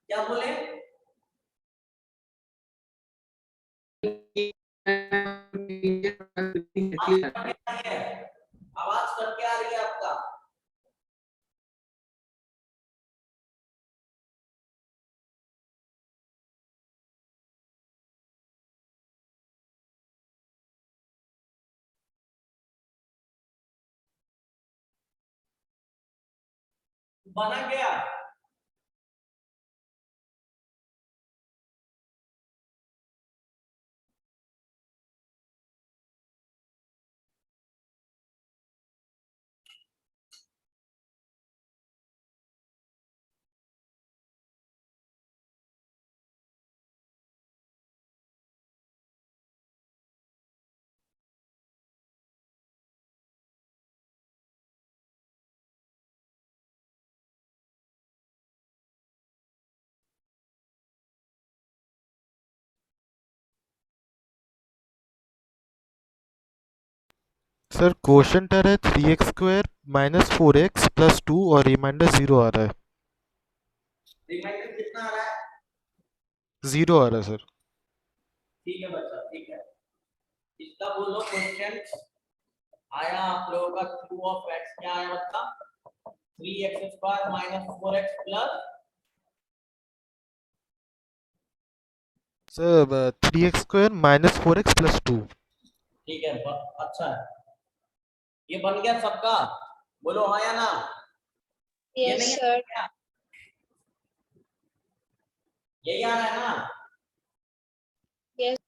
A: क्या बोले? आवाज करके आ रही है आपका। बना गया?
G: सर क्वोशंट आ रहा है 3x² माइनस 4x प्लस 2 और रिमाइंडर 0 आ रहा है।
A: रिमाइंडर कितना आ रहा है?
G: 0 आ रहा है सर।
A: ठीक है बच्चा, ठीक है। इसका बोलो क्वेश्चन आया आप लोगों का q ऑफ x क्या आया बच्चा? 3x² minus 4x plus
G: sir 3x² minus 4x plus 2।
A: ठीक है अच्छा है। ये बन गया सबका, बोलो हाँ या ना? ये
B: Yes,
A: नहीं
B: sir.
A: है क्या? यही आ रहा है ना?
B: Yes.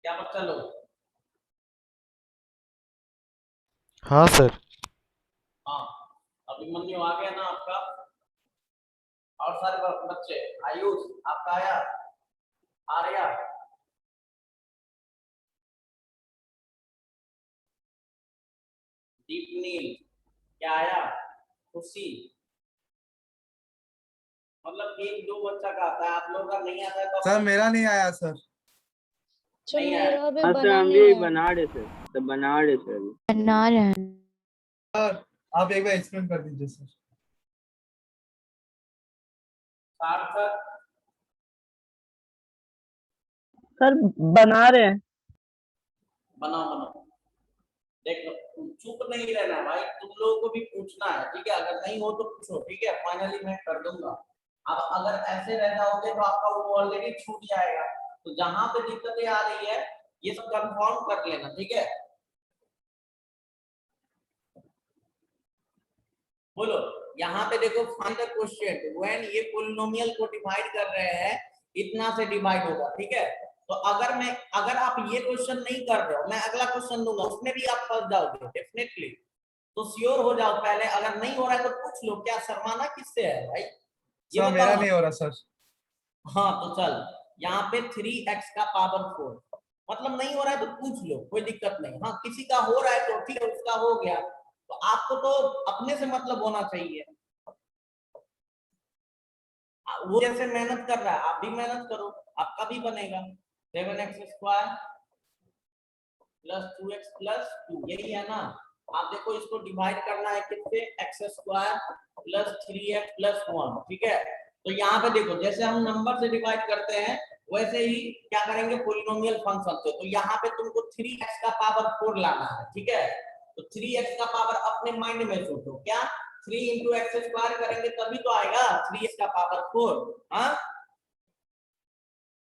A: क्या बच्चा लोग?
G: हाँ सर।
A: हाँ, अभिमन्यु आ गया ना आपका? और सारे बच्चे, आयुष आपका आया, आर्या, दीपनील क्या आया, खुशी, मतलब एक दो बच्चा का आता है, आप लोगों का नहीं आता है तो
F: सर मेरा नहीं आया सर।
B: सर
A: नहीं आया।
B: मेरा भी
H: हाँ सर
B: बना
H: हम
B: नहीं
H: भी
B: है।
H: बना रहे सर, तो बना रहे सर।
I: बना रहे हैं।
F: सर आप एक बार एक्सप्लेन कर दीजिए सर।
A: सार्थक
C: सर बना रहे हैं।
A: बनाओ बनाओ, देखो चुप नहीं रहना है भाई, तुम लोगों को भी पूछना है, ठीक है? अगर नहीं हो तो पूछो, ठीक है? फाइनली मैं कर दूंगा। अब अगर ऐसे रह जाओगे तो आपका वो ऑलरेडी छूट जाएगा, तो जहां पे दिक्कतें आ रही है ये सब कंफर्म कर लेना, ठीक है? बोलो, यहाँ पे देखो फाइंड द क्वोशिएंट व्हेन ये पोलिनोमियल को डिवाइड कर रहे हैं, इतना से डिवाइड होगा, ठीक है? तो अगर आप ये क्वेश्चन नहीं कर रहे हो, मैं अगला क्वेश्चन दूंगा, उसमें भी आप फंस जाओगे डेफिनेटली, तो श्योर हो जाओ पहले। अगर नहीं हो रहा है तो पूछ लो, क्या शर्माना किससे है भाई, ये
F: सर मेरा
A: बताओ।
F: नहीं हो रहा सर।
A: हाँ तो चल, यहाँ पे 3x का पावर 4, मतलब नहीं हो रहा है तो पूछ लो, कोई दिक्कत नहीं। हाँ किसी का हो रहा है तो ठीक है, उसका हो गया, तो आपको तो अपने से मतलब होना चाहिए। वो जैसे मेहनत कर रहा है आप भी मेहनत करो, आपका भी बनेगा। 7x square plus 2x plus 2, यही है ना? आप देखो इसको डिवाइड करना है किससे, x square plus 3x plus 1, ठीक है? तो यहाँ पे देखो जैसे हम नंबर से डिवाइड करते हैं वैसे ही क्या करेंगे पोलिनोमियल फंक्शन से। तो यहाँ पे तुमको 3x का पावर 4 लाना है, ठीक है? तो 3x का पावर अपने माइंड में सोचो, क्या 3 इंटू एक्स स्क्वायर करेंगे तभी तो आएगा 3x का पावर 4। हाँ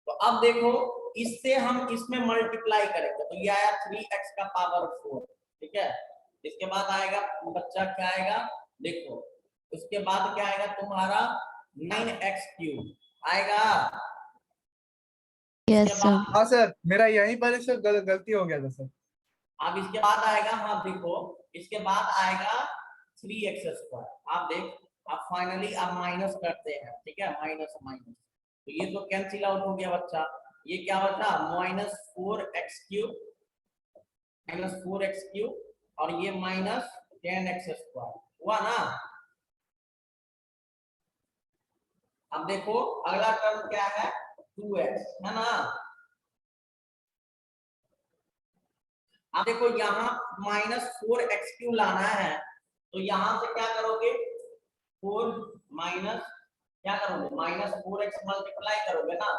A: तो अब देखो इससे हम इसमें मल्टीप्लाई करेंगे, तो ये आया 3x का पावर 4, ठीक है? इसके बाद आएगा बच्चा क्या आएगा, देखो उसके बाद क्या आएगा तुम्हारा 9x क्यूब आएगा।
I: यस
A: इसके
I: सर।
A: बाद
F: हाँ सर मेरा यहीं पर सर गलती हो गया था सर।
A: अब इसके बाद आएगा, हाँ देखो इसके बाद आएगा 3x स्क्वायर। आप देख, अब फाइनली अब माइनस करते हैं, ठीक है? माइनस माइनस, तो ये तो कैंसिल आउट हो गया बच्चा, ये क्या बचा minus 4x cube, minus 4x cube, और ये माइनस 10x स्क्वायर हुआ ना? अब देखो अगला टर्म क्या है 2x, है ना? अब देखो यहाँ माइनस 4x क्यूब लाना है, तो यहाँ से क्या करोगे 4 माइनस क्या करोगे, माइनस 4x मल्टीप्लाई करोगे ना?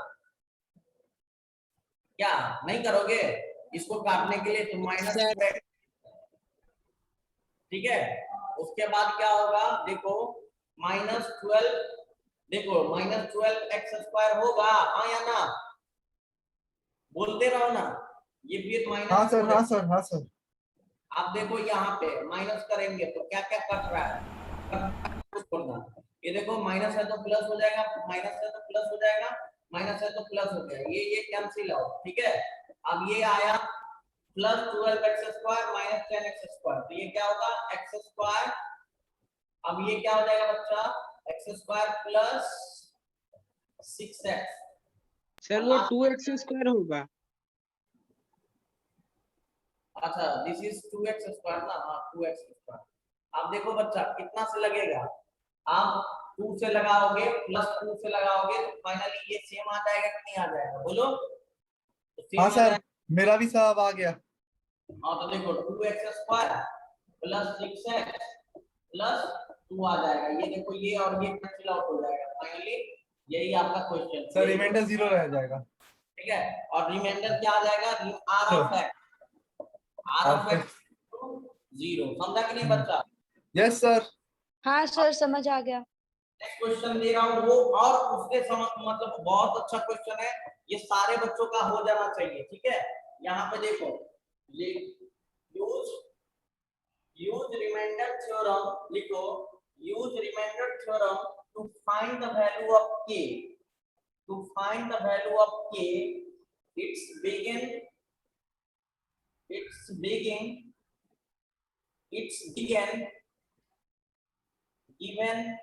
A: क्या नहीं करोगे? इसको काटने के लिए तो माइनस 4x, ठीक है? उसके बाद क्या होगा देखो माइनस 12, देखो माइनस 12x स्क्वायर होगा, हाँ या ना? बोलते रहो ना, ये फिर माइनस।
F: हाँ सर हाँ सर हाँ सर।
A: आप देखो यहाँ पे माइनस करेंगे तो क्या क्या कट रहा है, ये देखो माइनस है तो प्लस हो जाएगा, माइनस है तो प्लस हो जाएगा, माइनस है तो प्लस हो जाएगा, ये कैंसिल आउट, ठीक है? अब ये आया plus 12x square minus 10x square, तो ये क्या होगा x स्क्वायर, अब ये क्या हो जाएगा बच्चा x square plus 6x।
C: Sir वो 2x स्क्वायर होगा।
A: अच्छा दिस इज 2x स्क्वायर ना? हाँ 2x स्क्वायर। अब देखो बच्चा कितना से लगेगा, आप 2 से लगाओगे प्लस 2 से लगाओगे तो फाइनली ये सेम आ जाएगा कि नहीं आ जाएगा, बोलो? तो सेम
F: हाँ
A: आ
F: सर
A: जाएगा।
F: मेरा भी सब आ गया।
A: हाँ तो देखो 2x square plus 6x plus 2 आ जाएगा, ये देखो ये और ये कैंसिल आउट हो जाएगा, फाइनली यही आपका क्वेश्चन
F: सर रिमाइंडर 0 रह जाएगा,
A: ठीक है? और रिमाइंडर क्या आ जाएगा r of x, r of x 0, समझा कि नहीं बच्चा?
F: Yes sir.
B: हाँ सर समझ आ गया।
A: नेक्स्ट क्वेश्चन दे रहा हूँ वो, और उसके समझ मतलब बहुत अच्छा क्वेश्चन है, ये सारे बच्चों का हो जाना चाहिए, ठीक है। यहाँ पे देखो, ये यूज रिमाइंडर थ्योरम लिखो, use reminder theorem to find the value of k, to find the value of k, its begin given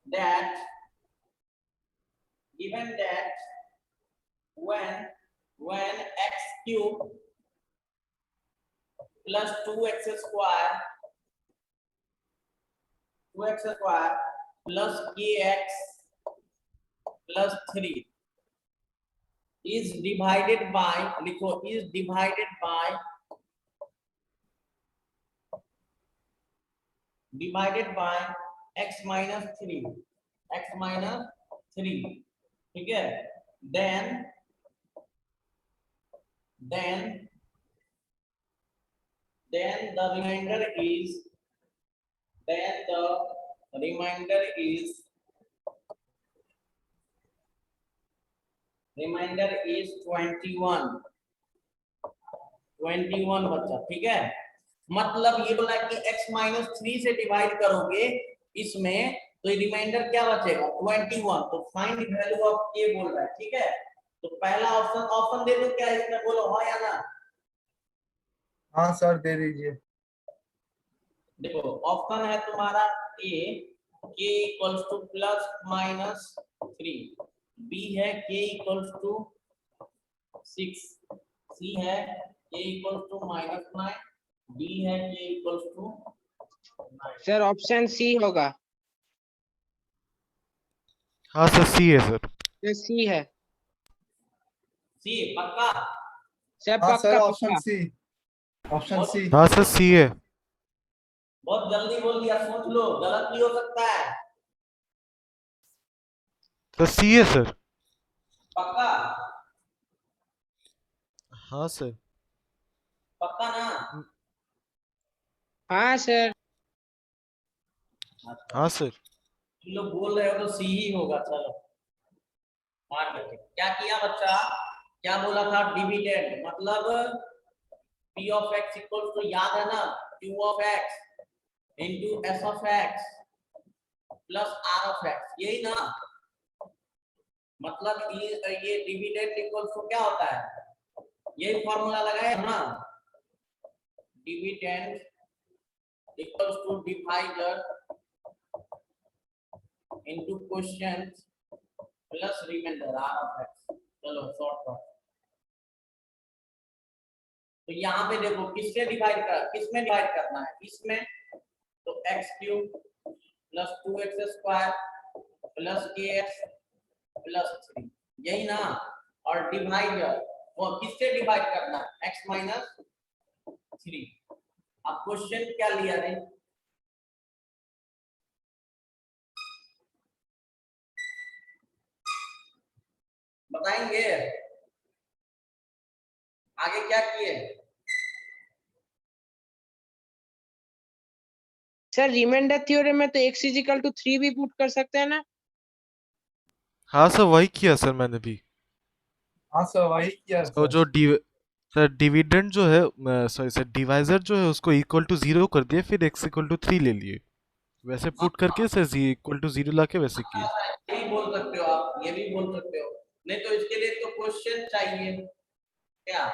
A: that when x cube plus 2x square plus kx plus 3 is divided by, लिखो, is divided by x minus 3, ठीक है। then the remainder is 21 बच्चा, ठीक है। मतलब ये बोला कि x माइनस 3 से डिवाइड करोगे इसमें तो रिमाइंडर क्या बचेगा 21, तो फाइंड वैल्यू ऑफ k बोल रहा है, ठीक है। तो पहला ऑप्शन दे दो क्या इसमें, बोलो हाँ या ना।
F: हाँ सर दे दीजिए।
A: देखो ऑप्शन है तुम्हारा A, k equals to plus minus 3, B है k इक्वल्स टू 6, C है k equals to minus 9, D है k equals to 9।
C: Sir option C होगा।
G: हाँ सर सी है सर।
C: ये सी है
A: C पक्का।
C: सर,
F: हाँ सर
C: पक्का
F: ऑप्शन
C: पक्का।
F: सी, ऑप्शन सी।
G: हाँ सर सी है।
A: बहुत जल्दी बोल दिया, सोच लो, गलत भी हो सकता है।
G: सर सी है सर।
A: पक्का
G: हाँ सर।
A: पक्का ना।
C: हाँ सर।
G: हाँ सर।
A: तुम लोग बोल रहे हो तो सी ही होगा। चलो मान लेते हैं। क्या किया बच्चा, क्या बोला था, डिविडेंड मतलब p of x equal to, याद है ना, q of x into s of x plus r of x, यही ना। मतलब ये डिविडेंड इक्वल टू क्या होता है, यही फॉर्मूला लगाए ना, dividend equal to divider into quotient plus reminder r of x। चलो शॉर्ट कट। तो यहाँ पे देखो किसमें डिवाइड करना है, इसमें तो x cube plus 2x square plus kx plus 3, यही ना। और डिवाइडर वो किससे डिवाइड करना है, x माइनस 3। अब क्वेश्चन क्या लिया रे, बताएंगे आगे क्या किए।
C: सर रिमाइंडर थ्योरम में तो x इजिकल टू 3 भी पुट कर सकते हैं ना।
G: हाँ सर वही किया सर मैंने भी।
F: हाँ सर वही किया
G: तो
F: सर।
G: सर डिविडेंड जो है, सॉरी सर डिवाइजर जो है उसको इक्वल टू 0 कर दिए, फिर x इक्वल टू 3 ले लिए, वैसे पुट करके सर z इक्वल टू 0 लाके वैसे किए।
A: ये भी बोल सकते हो आप, ये भी बोल सकते हो, नहीं तो इसके लिए तो क्वेश्चन चाहिए क्या,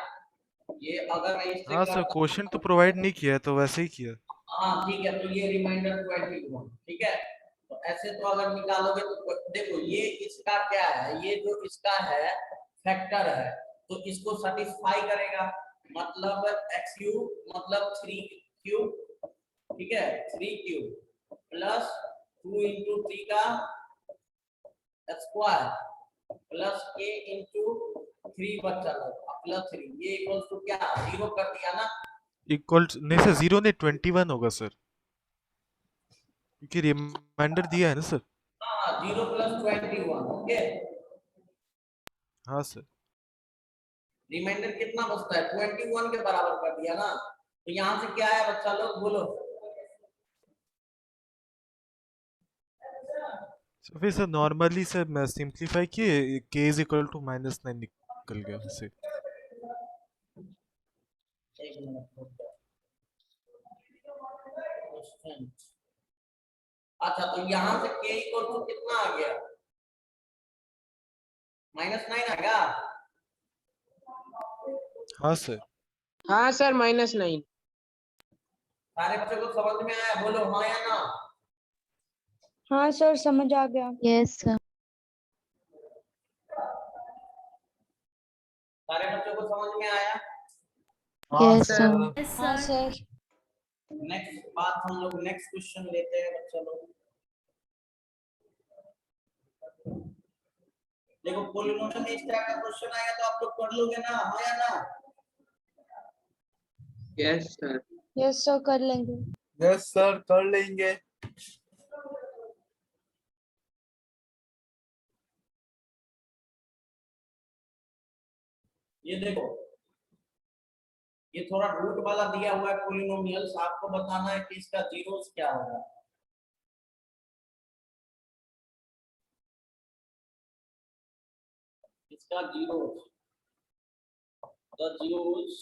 A: ये अगर मैं इससे
G: हाँ सर क्वेश्चन तो प्रोवाइड नहीं किया है तो वैसे ही किया।
A: हाँ ठीक है, तो ये रिमाइंडर 21, ठीक है। तो ऐसे तो अगर निकालोगे तो देखो ये इसका क्या है, ये जो इसका है फैक्टर है तो इसको सेटिस्फाई करेगा, मतलब x क्यूब मतलब 3 क्यूब, ठीक है, 3 क्यूब प्लस 2 इंटू 3 का स्क्वायर प्लस k इंटू 3 बचा प्लस 3, ये इक्वल्स टू क्या 0 कर दिया ना।
G: इक्वल नहीं सर 0 नहीं 21 होगा सर, क्योंकि रिमाइंडर दिया है ना सर।
A: हाँ 0 प्लस 21, ओके।
G: हाँ सर।
A: रिमाइंडर कितना बचता है 21 के बराबर कर दिया ना। तो यहाँ से क्या है बच्चा लोग बोलो,
G: तो फिर सर नॉर्मली सर मैं सिंपलीफाई किए k इज इक्वल टू -9 निकल गया इससे।
A: एक मिनट रुक जाओ। Question। अच्छा तो यहाँ से k इक्वल टू कितना आ गया? -9 आ गया।
G: हाँ सर।
C: हाँ सर -9।
A: सारे बच्चों को समझ में आया? बोलो हाँ या ना।
B: हाँ सर समझ आ गया।
I: Yes, sir.
A: सारे बच्चों को समझ में आया?
I: Yes, sir.
E: Yes,
B: हाँ
E: sir.
B: सर।
A: नेक्स्ट बात हम लोग नेक्स्ट क्वेश्चन लेते हैं बच्चा लोग। देखो पॉलिनोमियल में इस तरह का क्वेश्चन आएगा तो आप लोग कर लोगे ना, हाँ या ना?
D: Yes, sir.
B: यस सर कर लेंगे।
F: यस सर कर लेंगे।
A: ये देखो ये थोड़ा रूट वाला दिया हुआ है पॉलिनोमियल, आपको बताना है कि इसका जीरोस क्या होगा। इसका जीरोस, द जीरोस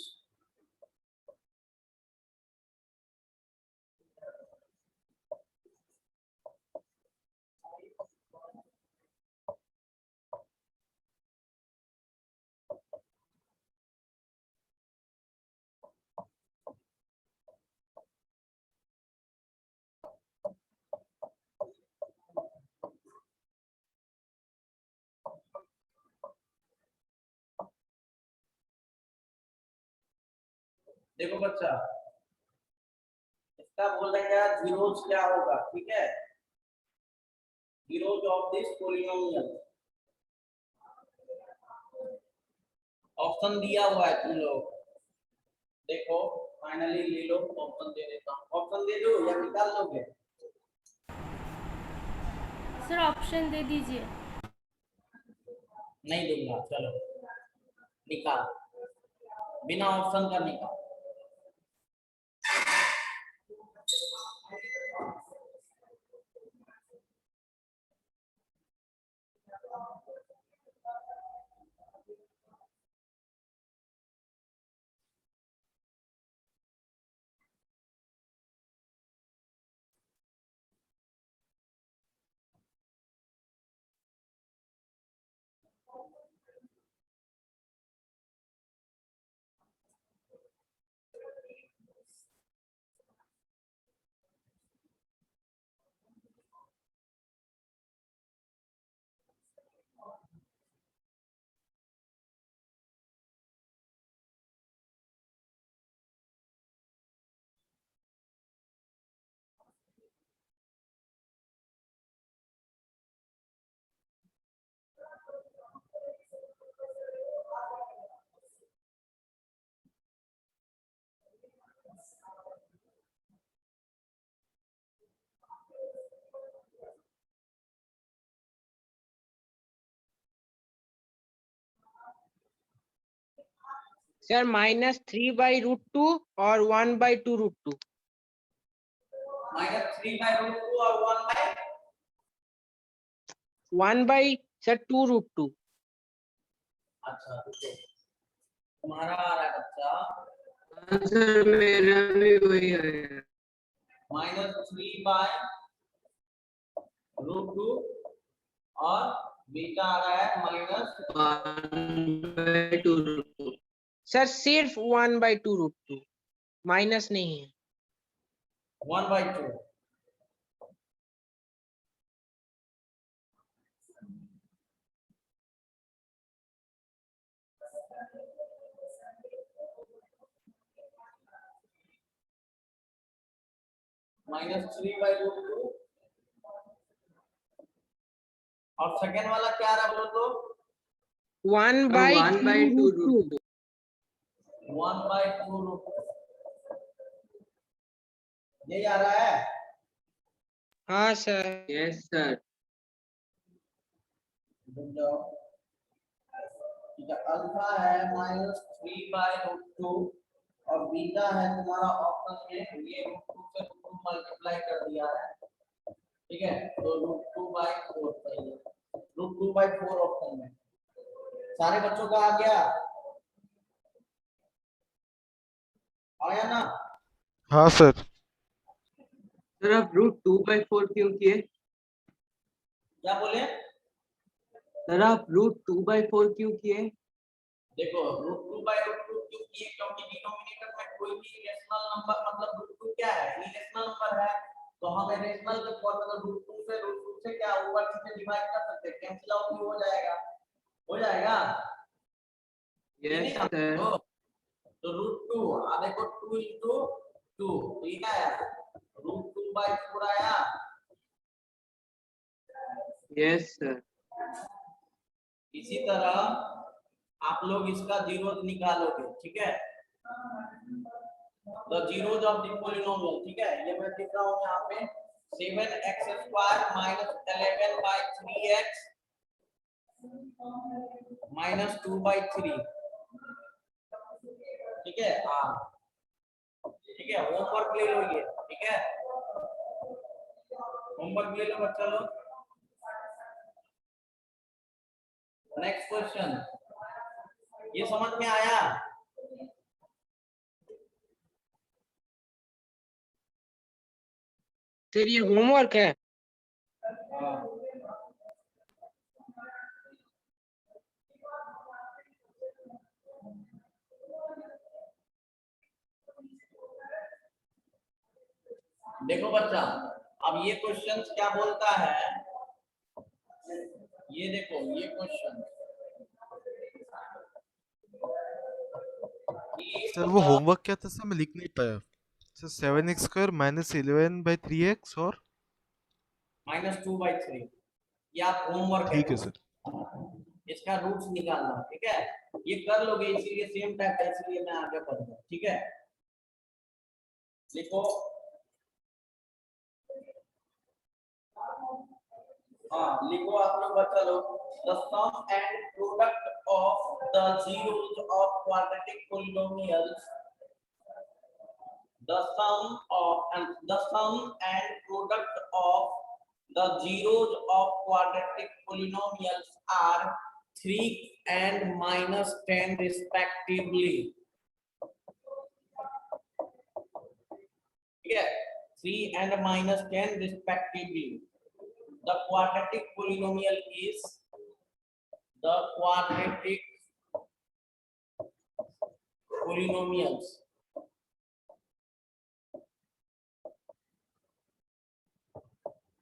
A: देखो बच्चा इसका बोल देंगे जीरोस क्या होगा, ठीक है? Zeros of this polynomial. Option दिया हुआ है तुम लोग देखो, फाइनली ले लो, ऑप्शन दे देता हूँ। ऑप्शन दे दो या निकाल लोगे?
E: सर ऑप्शन दे दीजिए।
A: नहीं दूंगा, चलो निकाल, बिना ऑप्शन का निकाल।
C: सर -3/√2 और 1/2√2।
A: -3/√2 और
C: 1/2√2।
A: अच्छा रुको, तुम्हारा आ रहा है बच्चा
D: Sir, मेरा भी वही आया।
A: -3/√2 और बीटा आ रहा है
D: (1/2√2).
C: सर सिर्फ 1/2√2, माइनस नहीं है।
A: -1/2। -3/√2 और सेकेंड वाला क्या रहा बोलो तो?
C: 1/2√2।
A: 1/2√2 यही आ रहा है।
C: हाँ सर।
D: Yes, sir.
A: रुक जाओ, ठीक है। अल्फा है -3/√2 और बीटा है तुम्हारा ऑप्शन में ये √2 से √2 मल्टीप्लाई कर दिया है ठीक है, तो √2/4 सही है, √2/4 ऑप्शन में। सारे बच्चों का आ गया, आया ना?
G: हाँ सर।
D: सर आप √2/4 क्यों किए?
A: क्या बोले?
D: सर आप √2/4 क्यों किए?
A: देखो √2/√2 क्यों किए, क्योंकि डिनोमिनेटर में कोई भी इरेशनल नंबर, मतलब √2 क्या है, इरेशनल नंबर है, तो हम इरेशनल के फॉर्म में √2 से क्या ऊपर नीचे डिवाइड कर सकते हैं, कैंसिल आउट भी हो जाएगा, हो जाएगा।
D: Yes sir.
A: तो √2 आ देखो 2 into 2 तो ये क्या आया, √2/4 आया।
D: Yes sir.
A: इसी तरह आप लोग इसका जीरो निकालोगे, ठीक है, the zeros of the polynomial, ठीक है, ये मैं लिख रहा हूं यहाँ पे 7x² - 11/3x - 2/3, ठीक है। हाँ ठीक है, होमवर्क ले लो ये, ठीक है, होमवर्क ले लो बच्चा लोग। नेक्स्ट क्वेश्चन, ये समझ में आया?
C: सर ये होमवर्क है।
A: देखो बच्चा, अब ये क्वेश्चन क्या बोलता है, ये देखो ये क्वेश्चन,
G: सर वो होमवर्क क्या था सर, मैं लिख नहीं पाया। सर 7x² - 11/3x और
A: -2/3, ये आप होमवर्क
G: ठीक है
A: है,
G: सर।
A: इसका रूट्स निकालना, ठीक है, ये कर लोगे, इसीलिए सेम टाइप है, इसलिए मैं आगे बढ़ूंगा, ठीक है। लिखो, हाँ लिखो आप लोग बच्चा लोग, the sum and product of the zeros of quadratic polynomials, the sum and product of the zeros of quadratic polynomials are 3 and -10 respectively, ठीक है, 3 and -10 respectively. The quadratic polynomial is the quadratic polynomials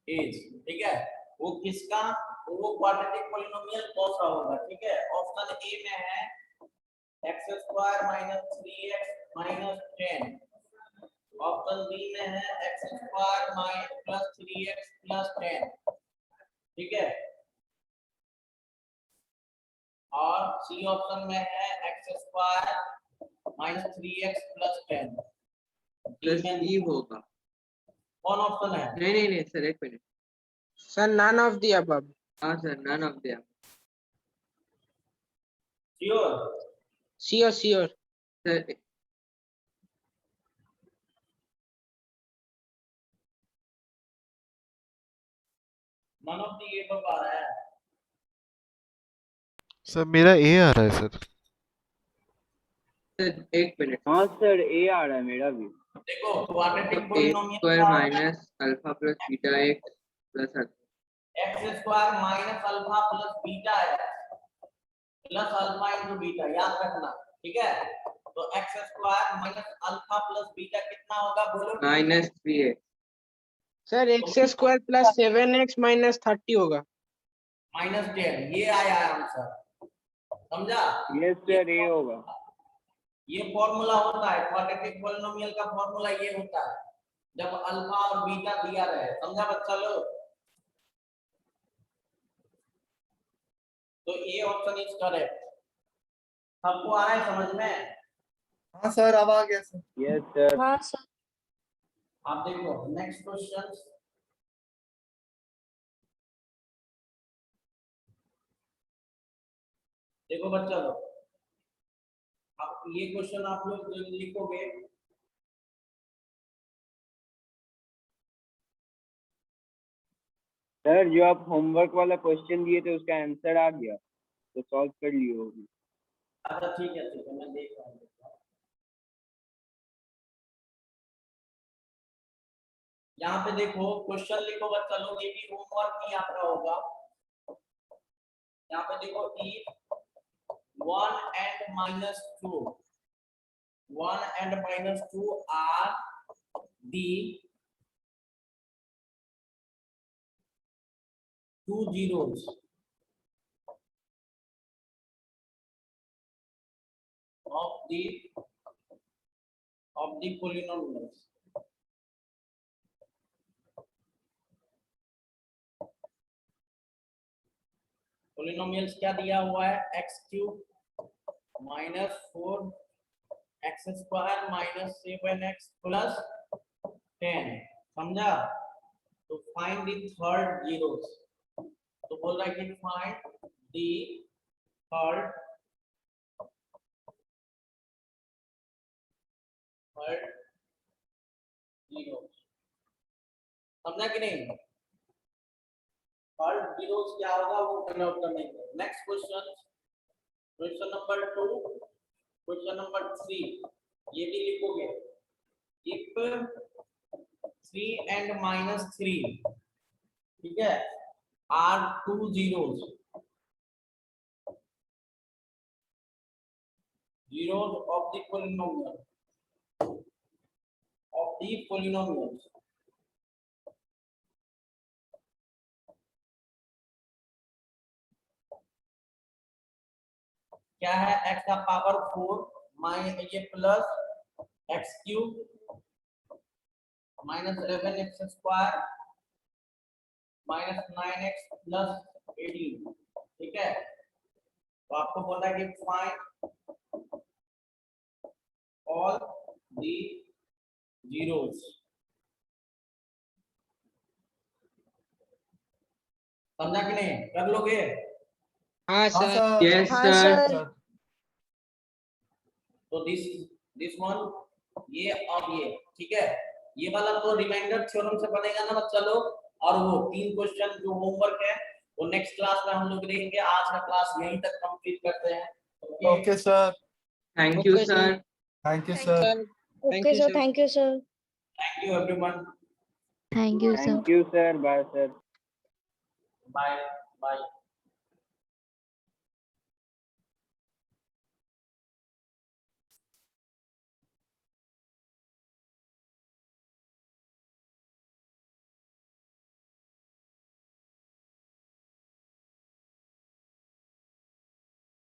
A: is, ठीक है, वो किसका, वो quadratic polynomial कौन सा होगा, ठीक है। ऑप्शन ए में है x² - 3x - 10, ऑप्शन बी में है x² - 3x + 10, ठीक है, और सी ऑप्शन में है x² - 3x + 10।
D: प्लस ई होगा।
A: कौन ऑप्शन है?
D: नहीं सर, एक minute.
C: Sir none of the above.
D: हाँ sir, none of the.
A: Sure?
C: Sure sure.
D: Sir
A: none of the above आ रहा है।
G: सर मेरा ए आ रहा है सर।
D: एक मिनट।
H: हाँ सर, ए आ रहा है मेरा भी।
A: देखो क्वाड्रेटिक
D: a
A: पॉलिनोमियल
D: स्क्वायर
A: का
D: minus alpha plus beta x plus
A: x² minus alpha plus beta है, प्लस अल्फा इनटू बीटा, याद रखना, ठीक है। तो x² minus alpha plus beta कितना होगा बोलो?
D: -3x।
C: सर x² + 7x - 30 होगा।
A: -10, ये आया आंसर, समझा?
H: यस सर, ए होगा।
A: ये फॉर्मूला होता है क्वाड्रेटिक पॉलिनोमियल का, फॉर्मूला ये होता है जब अल्फा और बीटा दिया रहे, समझा बच्चा लोग? तो ए ऑप्शन इज करेक्ट। सबको आ रहा है समझ में?
F: हाँ सर, अब आ गया सर।
H: Yes sir.
B: हाँ सर।
A: आप देखो नेक्स्ट क्वेश्चन, देखो बच्चा लोग, अब ये क्वेश्चन आप लोग लिखोगे,
H: सर जो आप होमवर्क वाला क्वेश्चन दिए थे उसका आंसर आ गया तो सॉल्व कर लिए होगी।
A: अच्छा ठीक है मैं देख रहा हूँ। यहाँ पे देखो क्वेश्चन लिखो बच्चा लोग, ये भी होमवर्क ही आपका होगा। यहाँ पे देखो if 1 and -2 are the two zeros of the polynomials, polynomials क्या दिया हुआ है, x³ -4 x² -7x + 10, समझा। तो फाइंड द थर्ड जीरोस, तो बोल रहा है कि फाइंड द थर्ड जीरोस, समझा कि नहीं। थर्ड जीरोस क्या होगा वो फाइंड आउट करने के। Next question, question number 2, question number 3, ये भी लिखोगे। इफ 3 and -3, ठीक है, are two zeros of the polynomials, क्या है, x का पावर 4 ये प्लस x³ -11x² -9x + 18, ठीक है। तो आपको बोला है कि फाइंड ऑल दी जीरोस, समझा कि नहीं, कर लोगे।
C: हाँ
F: हाँ
C: सर।
F: सर।
D: Yes,
B: हाँ
D: sir.
B: सर।
A: तो दिस वन, ये और ये, ठीक है। ये वाला तो रिमाइंडर थ्योरम से बनेगा ना बच्चा लोग, और वो 3 क्वेश्चन जो होमवर्क है वो नेक्स्ट क्लास में हम लोग देखेंगे। आज का क्लास यहीं तक कंप्लीट करते हैं।
F: Okay sir,
D: Thank you,
C: Okay,
D: sir.
F: Thank you sir.
C: Thank
B: okay
C: you,
B: sir,
C: sir.
B: Thank you sir.
A: Thank you everyone,
I: Thank you, sir.
H: Thank you sir, bye sir.
A: Bye bye.